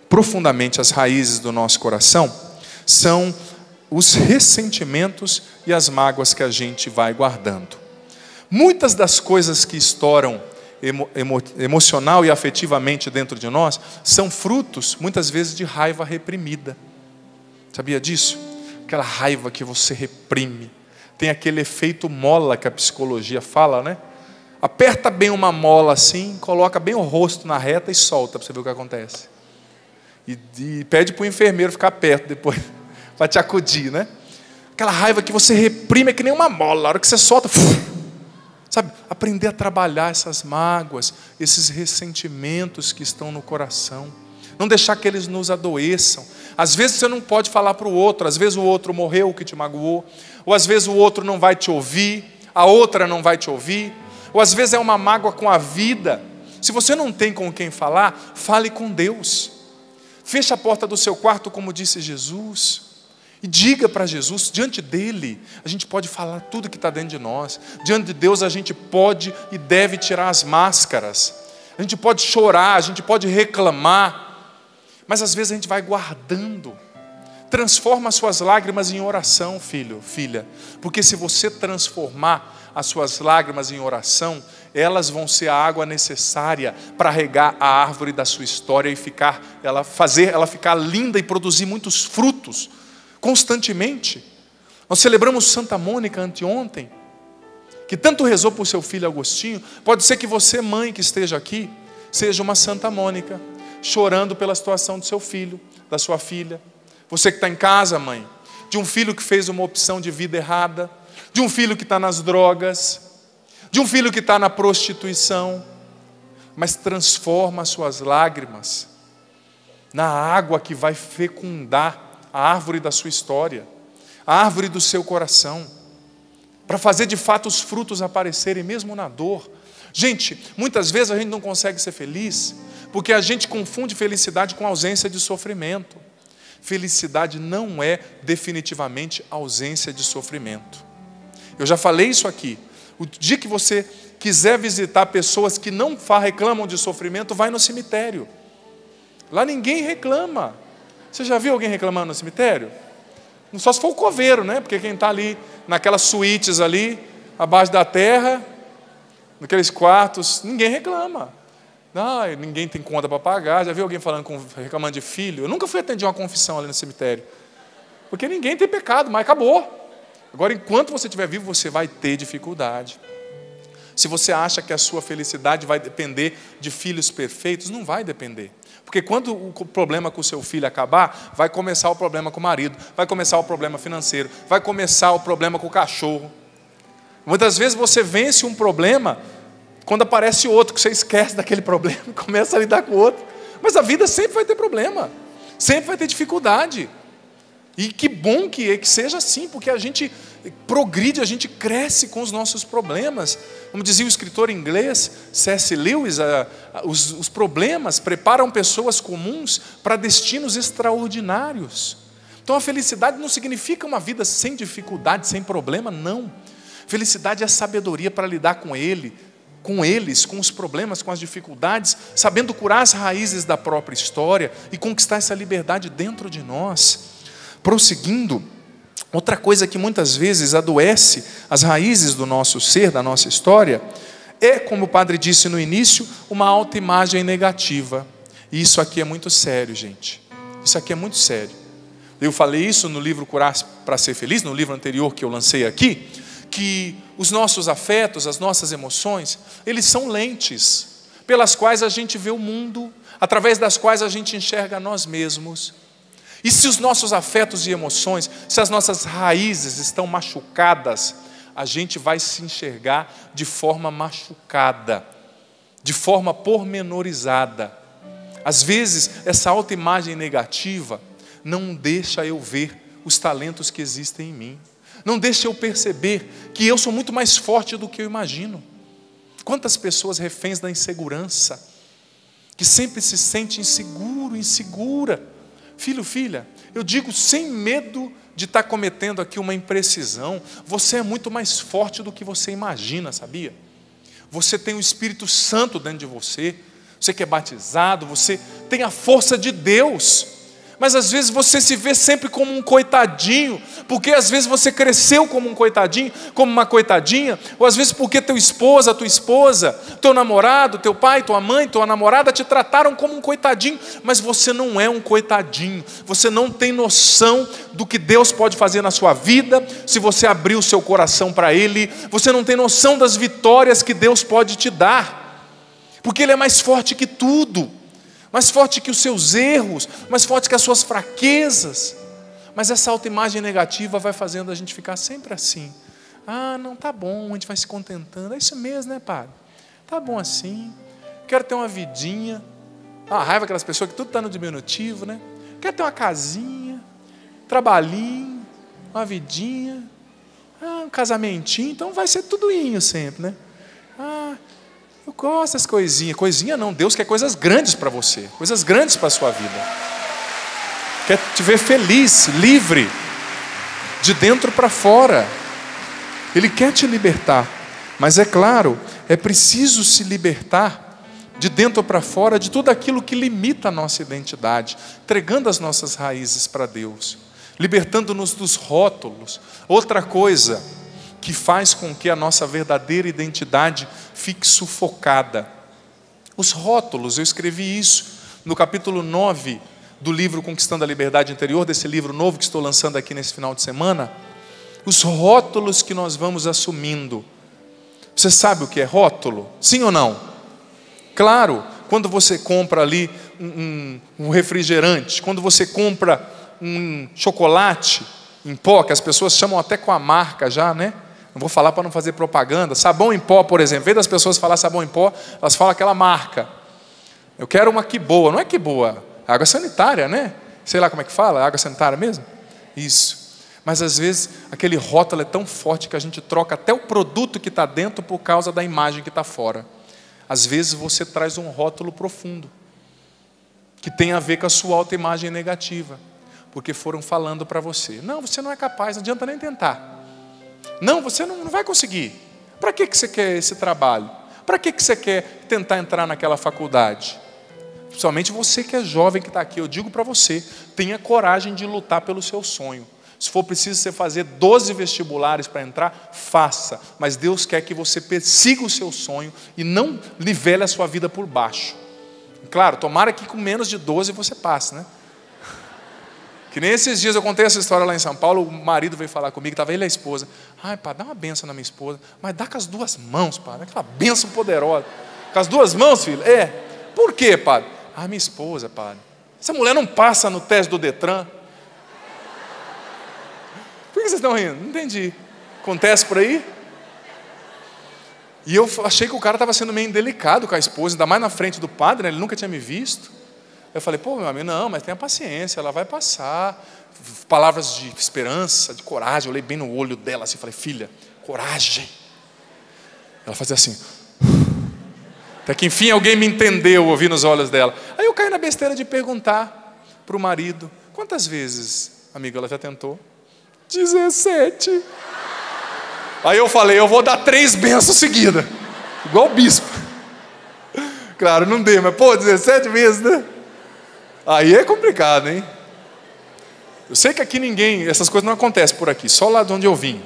profundamente as raízes do nosso coração são os ressentimentos e as mágoas que a gente vai guardando. Muitas das coisas que estouram emocional e afetivamente dentro de nós são frutos, muitas vezes, de raiva reprimida. Sabia disso? Aquela raiva que você reprime. Tem aquele efeito mola que a psicologia fala, né? Aperta bem uma mola assim, coloca bem o rosto na reta e solta para você ver o que acontece. E pede para o enfermeiro ficar perto depois, para te acudir, né? Aquela raiva que você reprime é que nem uma mola, na hora que você solta, sabe? Aprender a trabalhar essas mágoas, esses ressentimentos que estão no coração. Não deixar que eles nos adoeçam. Às vezes você não pode falar para o outro, às vezes o outro morreu, o que te magoou, ou às vezes o outro não vai te ouvir, a outra não vai te ouvir, ou às vezes é uma mágoa com a vida. Se você não tem com quem falar, fale com Deus. Feche a porta do seu quarto, como disse Jesus, e diga para Jesus. Diante dele a gente pode falar tudo que está dentro de nós. Diante de Deus a gente pode e deve tirar as máscaras. A gente pode chorar, a gente pode reclamar, mas às vezes a gente vai guardando. Transforma as suas lágrimas em oração, filho, filha. Porque se você transformar as suas lágrimas em oração, elas vão ser a água necessária para regar a árvore da sua história e fazer ela ficar linda e produzir muitos frutos constantemente. Nós celebramos Santa Mônica anteontem, que tanto rezou por seu filho Agostinho. Pode ser que você, mãe que esteja aqui, Seja uma Santa Mônica, chorando pela situação do seu filho, da sua filha. Você que está em casa, mãe, de um filho que fez uma opção de vida errada, de um filho que está nas drogas, de um filho que está na prostituição, mas transforma as suas lágrimas na água que vai fecundar a árvore da sua história, a árvore do seu coração, para fazer de fato os frutos aparecerem mesmo na dor. Gente, muitas vezes a gente não consegue ser feliz porque a gente confunde felicidade com ausência de sofrimento. Felicidade não é definitivamente ausência de sofrimento. Eu já falei isso aqui. O dia que você quiser visitar pessoas que não reclamam de sofrimento, vai no cemitério. Lá ninguém reclama. Você já viu alguém reclamando no cemitério? Só se for o coveiro, né? Porque quem está ali naquelas suítes ali, abaixo da terra, naqueles quartos, ninguém reclama. Não, ninguém tem conta para pagar. Já viu alguém reclamando de filho? Eu nunca fui atender uma confissão ali no cemitério. Porque ninguém tem pecado, mas acabou. Agora, enquanto você estiver vivo, você vai ter dificuldade. Se você acha que a sua felicidade vai depender de filhos perfeitos, não vai depender. Porque quando o problema com o seu filho acabar, vai começar o problema com o marido, vai começar o problema financeiro, vai começar o problema com o cachorro. Muitas vezes você vence um problema quando aparece outro, que você esquece daquele problema e começa a lidar com o outro. Mas a vida sempre vai ter problema, sempre vai ter dificuldade. E que bom que seja assim, porque a gente progride, a gente cresce com os nossos problemas. Como dizia o escritor inglês, C.S. Lewis, os problemas preparam pessoas comuns para destinos extraordinários. Então a felicidade não significa uma vida sem dificuldade, sem problema, não. Felicidade é sabedoria para lidar com eles, com os problemas, com as dificuldades, sabendo curar as raízes da própria história e conquistar essa liberdade dentro de nós. Prosseguindo, outra coisa que muitas vezes adoece as raízes do nosso ser, da nossa história, é, como o padre disse no início, uma autoimagem negativa. E isso aqui é muito sério, gente. Isso aqui é muito sério. Eu falei isso no livro Curar para Ser Feliz, no livro anterior que eu lancei aqui, que os nossos afetos, as nossas emoções, eles são lentes pelas quais a gente vê o mundo, através das quais a gente enxerga nós mesmos. E se os nossos afetos e emoções, se as nossas raízes estão machucadas, a gente vai se enxergar de forma machucada, de forma pormenorizada. Às vezes, essa autoimagem negativa não deixa eu ver os talentos que existem em mim. Não deixa eu perceber que eu sou muito mais forte do que eu imagino. Quantas pessoas reféns da insegurança, que sempre se sente inseguro, insegura. Filho, filha, eu digo sem medo de estar cometendo aqui uma imprecisão, você é muito mais forte do que você imagina, sabia? Você tem o Espírito Santo dentro de você, você que é batizado, você tem a força de Deus. Mas às vezes você se vê sempre como um coitadinho, porque às vezes você cresceu como um coitadinho, como uma coitadinha, ou às vezes porque tua esposa, teu namorado, teu pai, tua mãe, tua namorada te trataram como um coitadinho, mas você não é um coitadinho, você não tem noção do que Deus pode fazer na sua vida, se você abrir o seu coração para Ele, você não tem noção das vitórias que Deus pode te dar, porque Ele é mais forte que tudo. Mais forte que os seus erros, mais forte que as suas fraquezas. Mas essa autoimagem negativa vai fazendo a gente ficar sempre assim. Ah, não, tá bom, a gente vai se contentando. É isso mesmo, né, padre? Tá bom assim. Quero ter uma vidinha. A raiva daquelas pessoas que tudo está no diminutivo, né? Quero ter uma casinha, trabalhinho, uma vidinha, um casamentinho. Então vai ser tudoinho sempre, né? Eu gosto das coisinhas. Coisinha não, Deus quer coisas grandes para você, coisas grandes para a sua vida. Quer te ver feliz, livre, de dentro para fora. Ele quer te libertar, mas é claro, é preciso se libertar de dentro para fora de tudo aquilo que limita a nossa identidade, entregando as nossas raízes para Deus, libertando-nos dos rótulos. Outra coisa que faz com que a nossa verdadeira identidade fique sufocada. Os rótulos, eu escrevi isso no capítulo 9 do livro Conquistando a Liberdade Interior, desse livro novo que estou lançando aqui nesse final de semana. Os rótulos que nós vamos assumindo. Você sabe o que é rótulo? Sim ou não? Claro, quando você compra ali um refrigerante, quando você compra um chocolate em pó, que as pessoas chamam até com a marca já, né? Não vou falar para não fazer propaganda. Sabão em pó, por exemplo, em vez das pessoas falar sabão em pó, elas falam aquela marca. Eu quero uma que boa, não é que boa, água sanitária, né? Sei lá como é que fala, água sanitária mesmo? Isso. Mas às vezes aquele rótulo é tão forte que a gente troca até o produto que está dentro por causa da imagem que está fora. Às vezes você traz um rótulo profundo, que tem a ver com a sua autoimagem negativa, porque foram falando para você: não, você não é capaz, não adianta nem tentar. Não, você não vai conseguir. Para que você quer esse trabalho? Para que você quer tentar entrar naquela faculdade? Principalmente você que é jovem que está aqui, eu digo para você, tenha coragem de lutar pelo seu sonho. Se for preciso você fazer 12 vestibulares para entrar, faça. Mas Deus quer que você persiga o seu sonho e não nivele a sua vida por baixo. Claro, tomara que com menos de 12 você passe, né? Que nem esses dias eu contei essa história lá em São Paulo, o marido veio falar comigo, estava ele e a esposa. Ai, pai, dá uma benção na minha esposa, mas dá com as duas mãos, pai, aquela benção poderosa. Com as duas mãos, filho? É. Por quê, pai? Ah, minha esposa, pai. Essa mulher não passa no teste do Detran. Por que vocês estão rindo? Não entendi. Acontece por aí? E eu achei que o cara estava sendo meio indelicado com a esposa, ainda mais na frente do padre, né? Ele nunca tinha me visto. Eu falei: pô, meu amigo, não, mas tenha paciência, ela vai passar. Palavras de esperança, de coragem. Eu olhei bem no olho dela assim, falei: filha, coragem. Ela fazia assim. Até que enfim alguém me entendeu, ouvi nos olhos dela. Aí eu caí na besteira de perguntar para o marido: quantas vezes, amigo, ela já tentou? 17. Aí eu falei: eu vou dar 3 bênçãos seguidas, igual o bispo. Claro, não dei, mas pô, 17 vezes, né? Aí é complicado, hein? Eu sei que aqui essas coisas não acontecem por aqui, só lá de onde eu vim.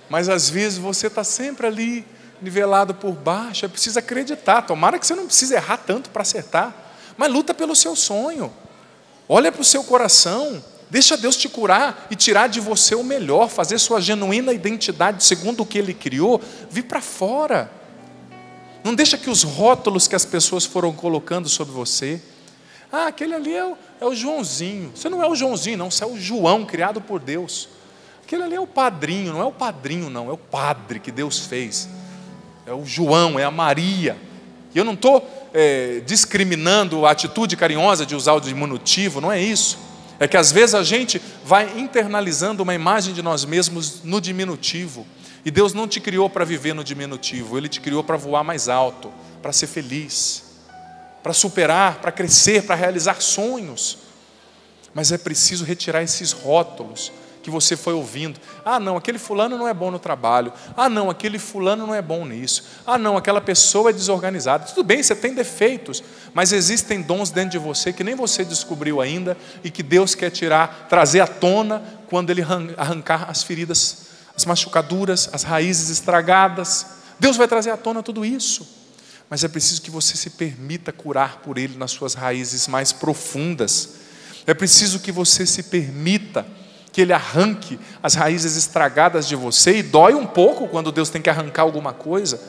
Mas às vezes você está sempre ali, nivelado por baixo. É preciso acreditar. Tomara que você não precise errar tanto para acertar, mas luta pelo seu sonho. Olha para o seu coração. Deixa Deus te curar e tirar de você o melhor, fazer sua genuína identidade segundo o que Ele criou vir para fora. Não deixa que os rótulos que as pessoas foram colocando sobre você: ah, aquele ali é o Joãozinho. Você não é o Joãozinho, não, você é o João criado por Deus. Aquele ali é o padrinho, não é o padrinho, não, é o padre que Deus fez. É o João, é a Maria. E eu não estou discriminando a atitude carinhosa de usar o diminutivo, não é isso. É que às vezes a gente vai internalizando uma imagem de nós mesmos no diminutivo. E Deus não te criou para viver no diminutivo, Ele te criou para voar mais alto, para ser feliz, para superar, para crescer, para realizar sonhos. Mas é preciso retirar esses rótulos que você foi ouvindo. Ah não, aquele fulano não é bom no trabalho. Ah não, aquele fulano não é bom nisso. Ah não, aquela pessoa é desorganizada. Tudo bem, você tem defeitos, mas existem dons dentro de você que nem você descobriu ainda e que Deus quer trazer à tona quando Ele arrancar as feridas, as machucaduras, as raízes estragadas. Deus vai trazer à tona tudo isso. Mas é preciso que você se permita curar por Ele nas suas raízes mais profundas. É preciso que você se permita que Ele arranque as raízes estragadas de você, e dói um pouco quando Deus tem que arrancar alguma coisa.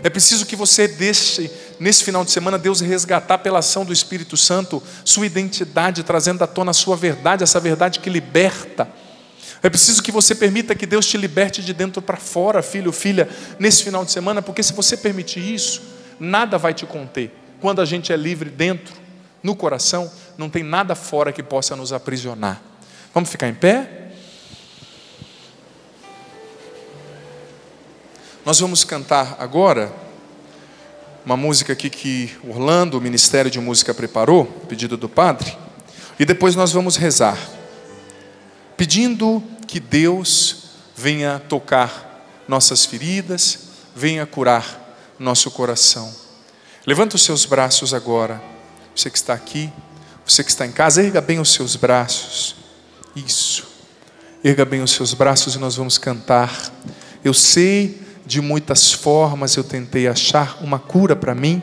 É preciso que você deixe, nesse final de semana, Deus resgatar pela ação do Espírito Santo sua identidade, trazendo à tona a sua verdade, essa verdade que liberta. É preciso que você permita que Deus te liberte de dentro para fora, filho, filha, nesse final de semana, porque se você permitir isso, nada vai te conter. Quando a gente é livre dentro, no coração, não tem nada fora que possa nos aprisionar. Vamos ficar em pé? Nós vamos cantar agora uma música aqui que Orlando, o Ministério de Música, preparou, pedido do Padre, e depois nós vamos rezar, pedindo que Deus venha tocar nossas feridas, venha curar nosso coração. Levanta os seus braços agora, você que está aqui, você que está em casa, erga bem os seus braços. Isso, erga bem os seus braços e nós vamos cantar. Eu sei de muitas formas, eu tentei achar uma cura para mim,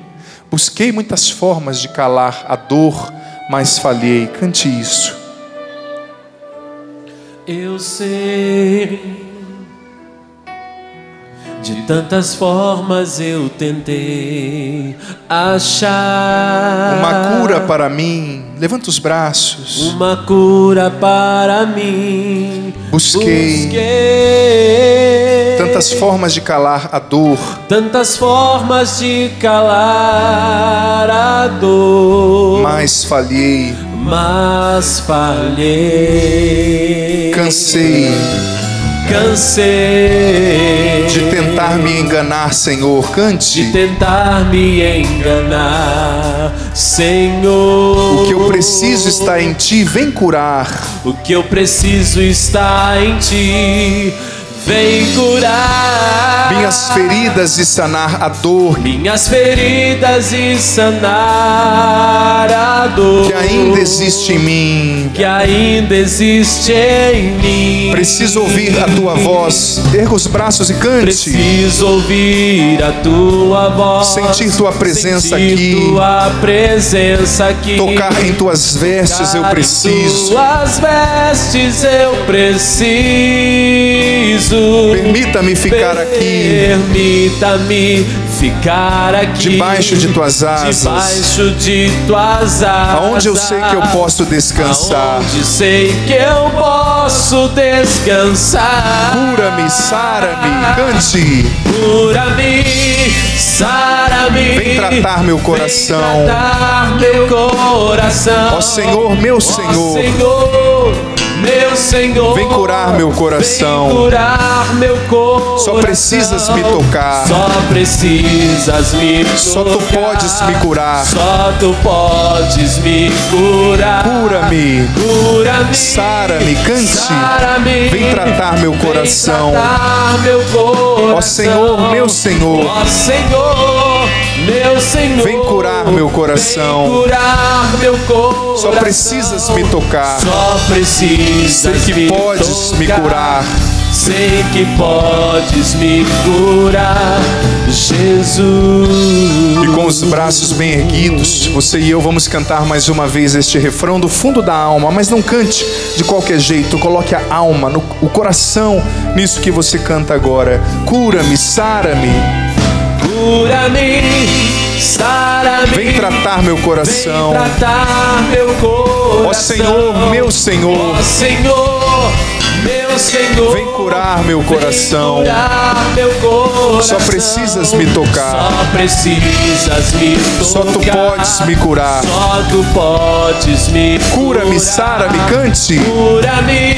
busquei muitas formas de calar a dor, mas falhei. Cante isso. Eu sei De tantas formas eu tentei achar uma cura para mim. Levanta os braços. uma cura para mim. Busquei tantas formas de calar a dor, tantas formas de calar a dor, mas falhei. Cansei de tentar me enganar, Senhor. Cante. de tentar me enganar, Senhor. O que eu preciso está em Ti, vem curar. O que eu preciso está em Ti, vem curar Minhas feridas e sanar a dor minhas feridas e sanar a dor que ainda existe em mim. que ainda existe em mim. Preciso ouvir a Tua voz. Erga os braços e cante. Preciso ouvir a Tua voz, Sentir Tua presença sentir aqui. Tua presença aqui. Tocar em Tuas vestes eu Tocar em preciso. Tuas vestes eu preciso. Permita-me ficar aqui, Permita-me ficar aqui debaixo de Tuas asas, debaixo de Tuas asas, aonde eu sei que eu posso descansar. aonde sei que eu posso descansar. Cura-me, sara-me, cante. Cura-me, sara-me. Vem tratar meu coração. Vem tratar meu coração. Ó Senhor, meu Senhor. Ó Senhor, meu Senhor. Vem curar meu coração. Vem curar meu coração. Só precisas me tocar. Só precisas me tocar. Só Tu podes me curar. Só Tu podes me curar. Cura-me, Cura-me, sara-me, cante. sara-me. Vem tratar meu coração. Vem tratar meu coração. Ó Senhor, meu Senhor. Ó Senhor, meu Senhor. Vem curar meu coração. Vem curar meu coração. Só precisas me tocar. Só precisas Sei que me podes me tocar. curar. Sei que podes me curar, Jesus. E com os braços bem erguidos, você e eu vamos cantar mais uma vez este refrão do fundo da alma. Mas não cante de qualquer jeito. Coloque a alma, o coração nisso que você canta agora. Cura-me, sara-me. Cura-me, sara-me. Vem tratar meu coração. Vem tratar meu coração. Ó Senhor, meu Senhor. Ó Senhor, meu Senhor. Vem curar meu coração. Vem curar meu coração. Só precisas me tocar. Só precisas me tocar. Só Tu podes me curar. Só Tu podes me curar. Cura-me, sara-me, cante. Cura-me,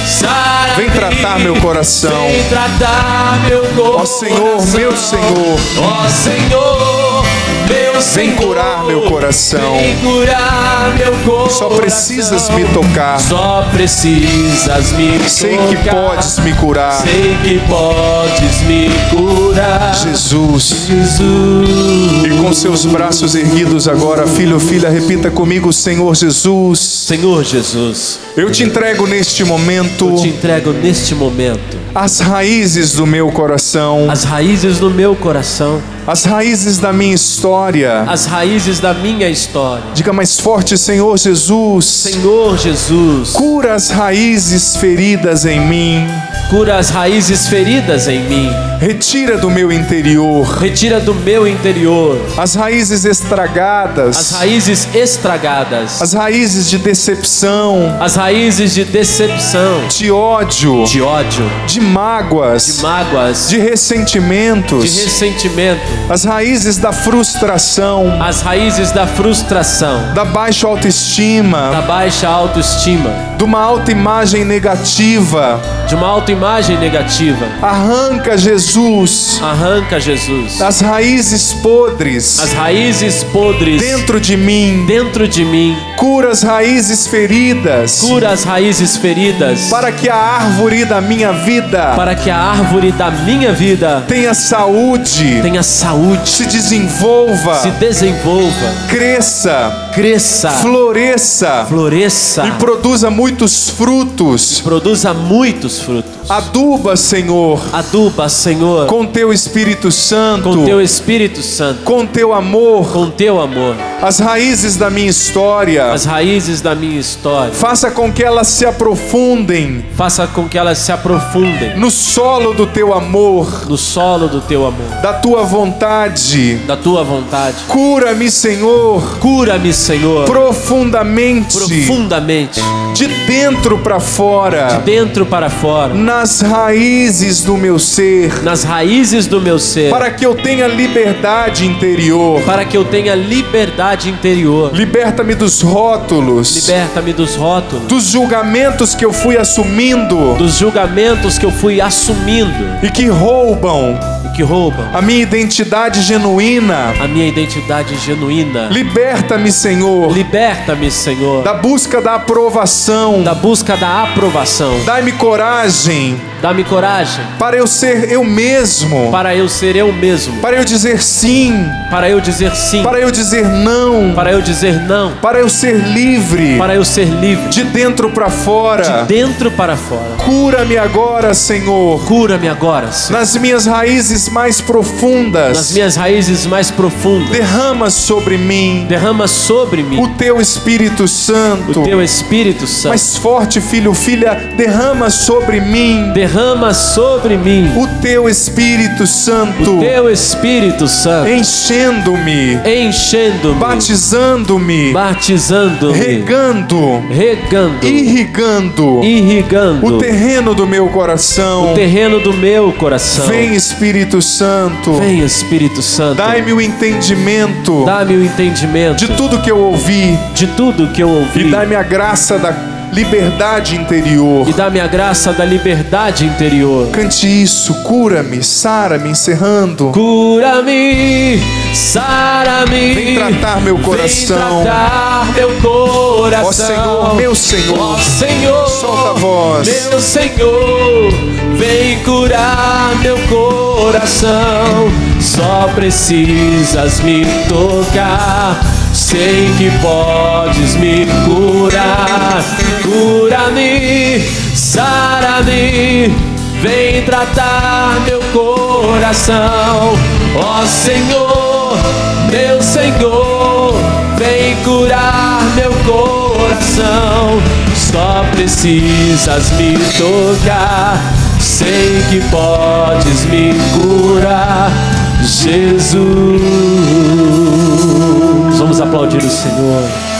sara-me. Vem tratar meu coração. Vem tratar meu coração. Ó Senhor, meu Senhor. Ó Senhor, meu Senhor. Vem curar meu coração. Vem curar meu coração. Só precisas me tocar. Só precisas me tocar. Sei que podes me curar. Sei que podes me curar. Jesus. Jesus. E com seus braços erguidos agora, filho ou filha, repita comigo: Senhor Jesus, Senhor Jesus, eu te entrego neste momento eu te entrego neste momento as raízes do meu coração, as raízes do meu coração, as raízes da minha história. as raízes da minha história. Diga mais forte: Senhor Jesus, Senhor Jesus, cura as raízes feridas em mim, cura as raízes feridas em mim, retira do meu interior retira do meu interior as raízes estragadas, as raízes estragadas, as raízes de decepção, as raízes de decepção, de ódio, de ódio, de mágoas, de mágoas, de ressentimentos, de ressentimento, as raízes da frustração, as raízes da frustração, da baixa autoestima, da baixa autoestima, de uma autoimagem negativa. de uma autoimagem negativa. Arranca, Jesus, Arranca, Jesus, as raízes podres as raízes podres dentro de mim. dentro de mim. Cura as raízes feridas, Cura as raízes feridas, para que a árvore da minha vida para que a árvore da minha vida tenha saúde, tenha saúde, se desenvolva, se desenvolva, cresça, cresça, floresça floresça e produza muitos frutos. produza muitos frutos. Aduba, Senhor, Aduba, Senhor, com teu Espírito Santo, com teu Espírito Santo, com teu amor, com teu amor, as raízes da minha história. as raízes da minha história. Faça com que elas se aprofundem Faça com que elas se aprofundem no solo do teu amor, no solo do teu amor, da tua vontade. da tua vontade. Cura-me, Senhor, Cura-me, Senhor, profundamente, profundamente, de dentro para de fora, dentro para fora, nas raízes do meu ser, nas raízes do meu ser, para que eu tenha liberdade interior. para que eu tenha liberdade interior. Liberta-me dos rótulos, Liberta-me dos rótulos, dos julgamentos que eu fui assumindo dos julgamentos que eu fui assumindo e que roubam e que roubam a minha identidade genuína. a minha identidade genuína. Liberta-me, Senhor, Liberta-me, Senhor, da busca da aprovação. da busca da aprovação. Dai-me coragem Dá-me coragem para eu ser eu mesmo, para eu ser eu mesmo, para eu dizer sim, para eu dizer sim, para eu dizer não, para eu dizer não, para eu ser livre, para eu ser livre, de dentro para de fora. dentro para fora. Cura-me agora, Senhor, Cura-me agora, Senhor, nas minhas raízes mais nas profundas. minhas raízes mais profundas. Derrama sobre mim Derrama sobre mim o teu Espírito Santo. o teu Espírito Santo. Mais forte, filho, filha, derrama sobre mim Derrama sobre mim o teu Espírito Santo, o teu Espírito Santo, enchendo-me, enchendo-me, batizando-me, batizando-me, regando, regando, irrigando irrigando o terreno do meu coração. o terreno do meu coração. Vem, Espírito Santo, Vem, Espírito Santo, dai-me o entendimento dá-me o entendimento de tudo que eu ouvi de tudo que eu ouvi e dai-me a graça da liberdade interior. e dá-me a graça da liberdade interior. Cante isso, cura-me, sara-me, encerrando. Cura-me, sara-me, Vem tratar meu coração. vem tratar meu coração. Ó Senhor, meu Senhor, Ó Senhor, solta a voz. meu Senhor, vem curar meu coração. Só precisas me tocar, sei que podes me curar. Cura-me, sara-me, vem tratar meu coração. Ó Senhor, meu Senhor, vem curar meu coração. Só precisas me tocar, sei que podes me curar, Jesus. Vamos aplaudir o Senhor.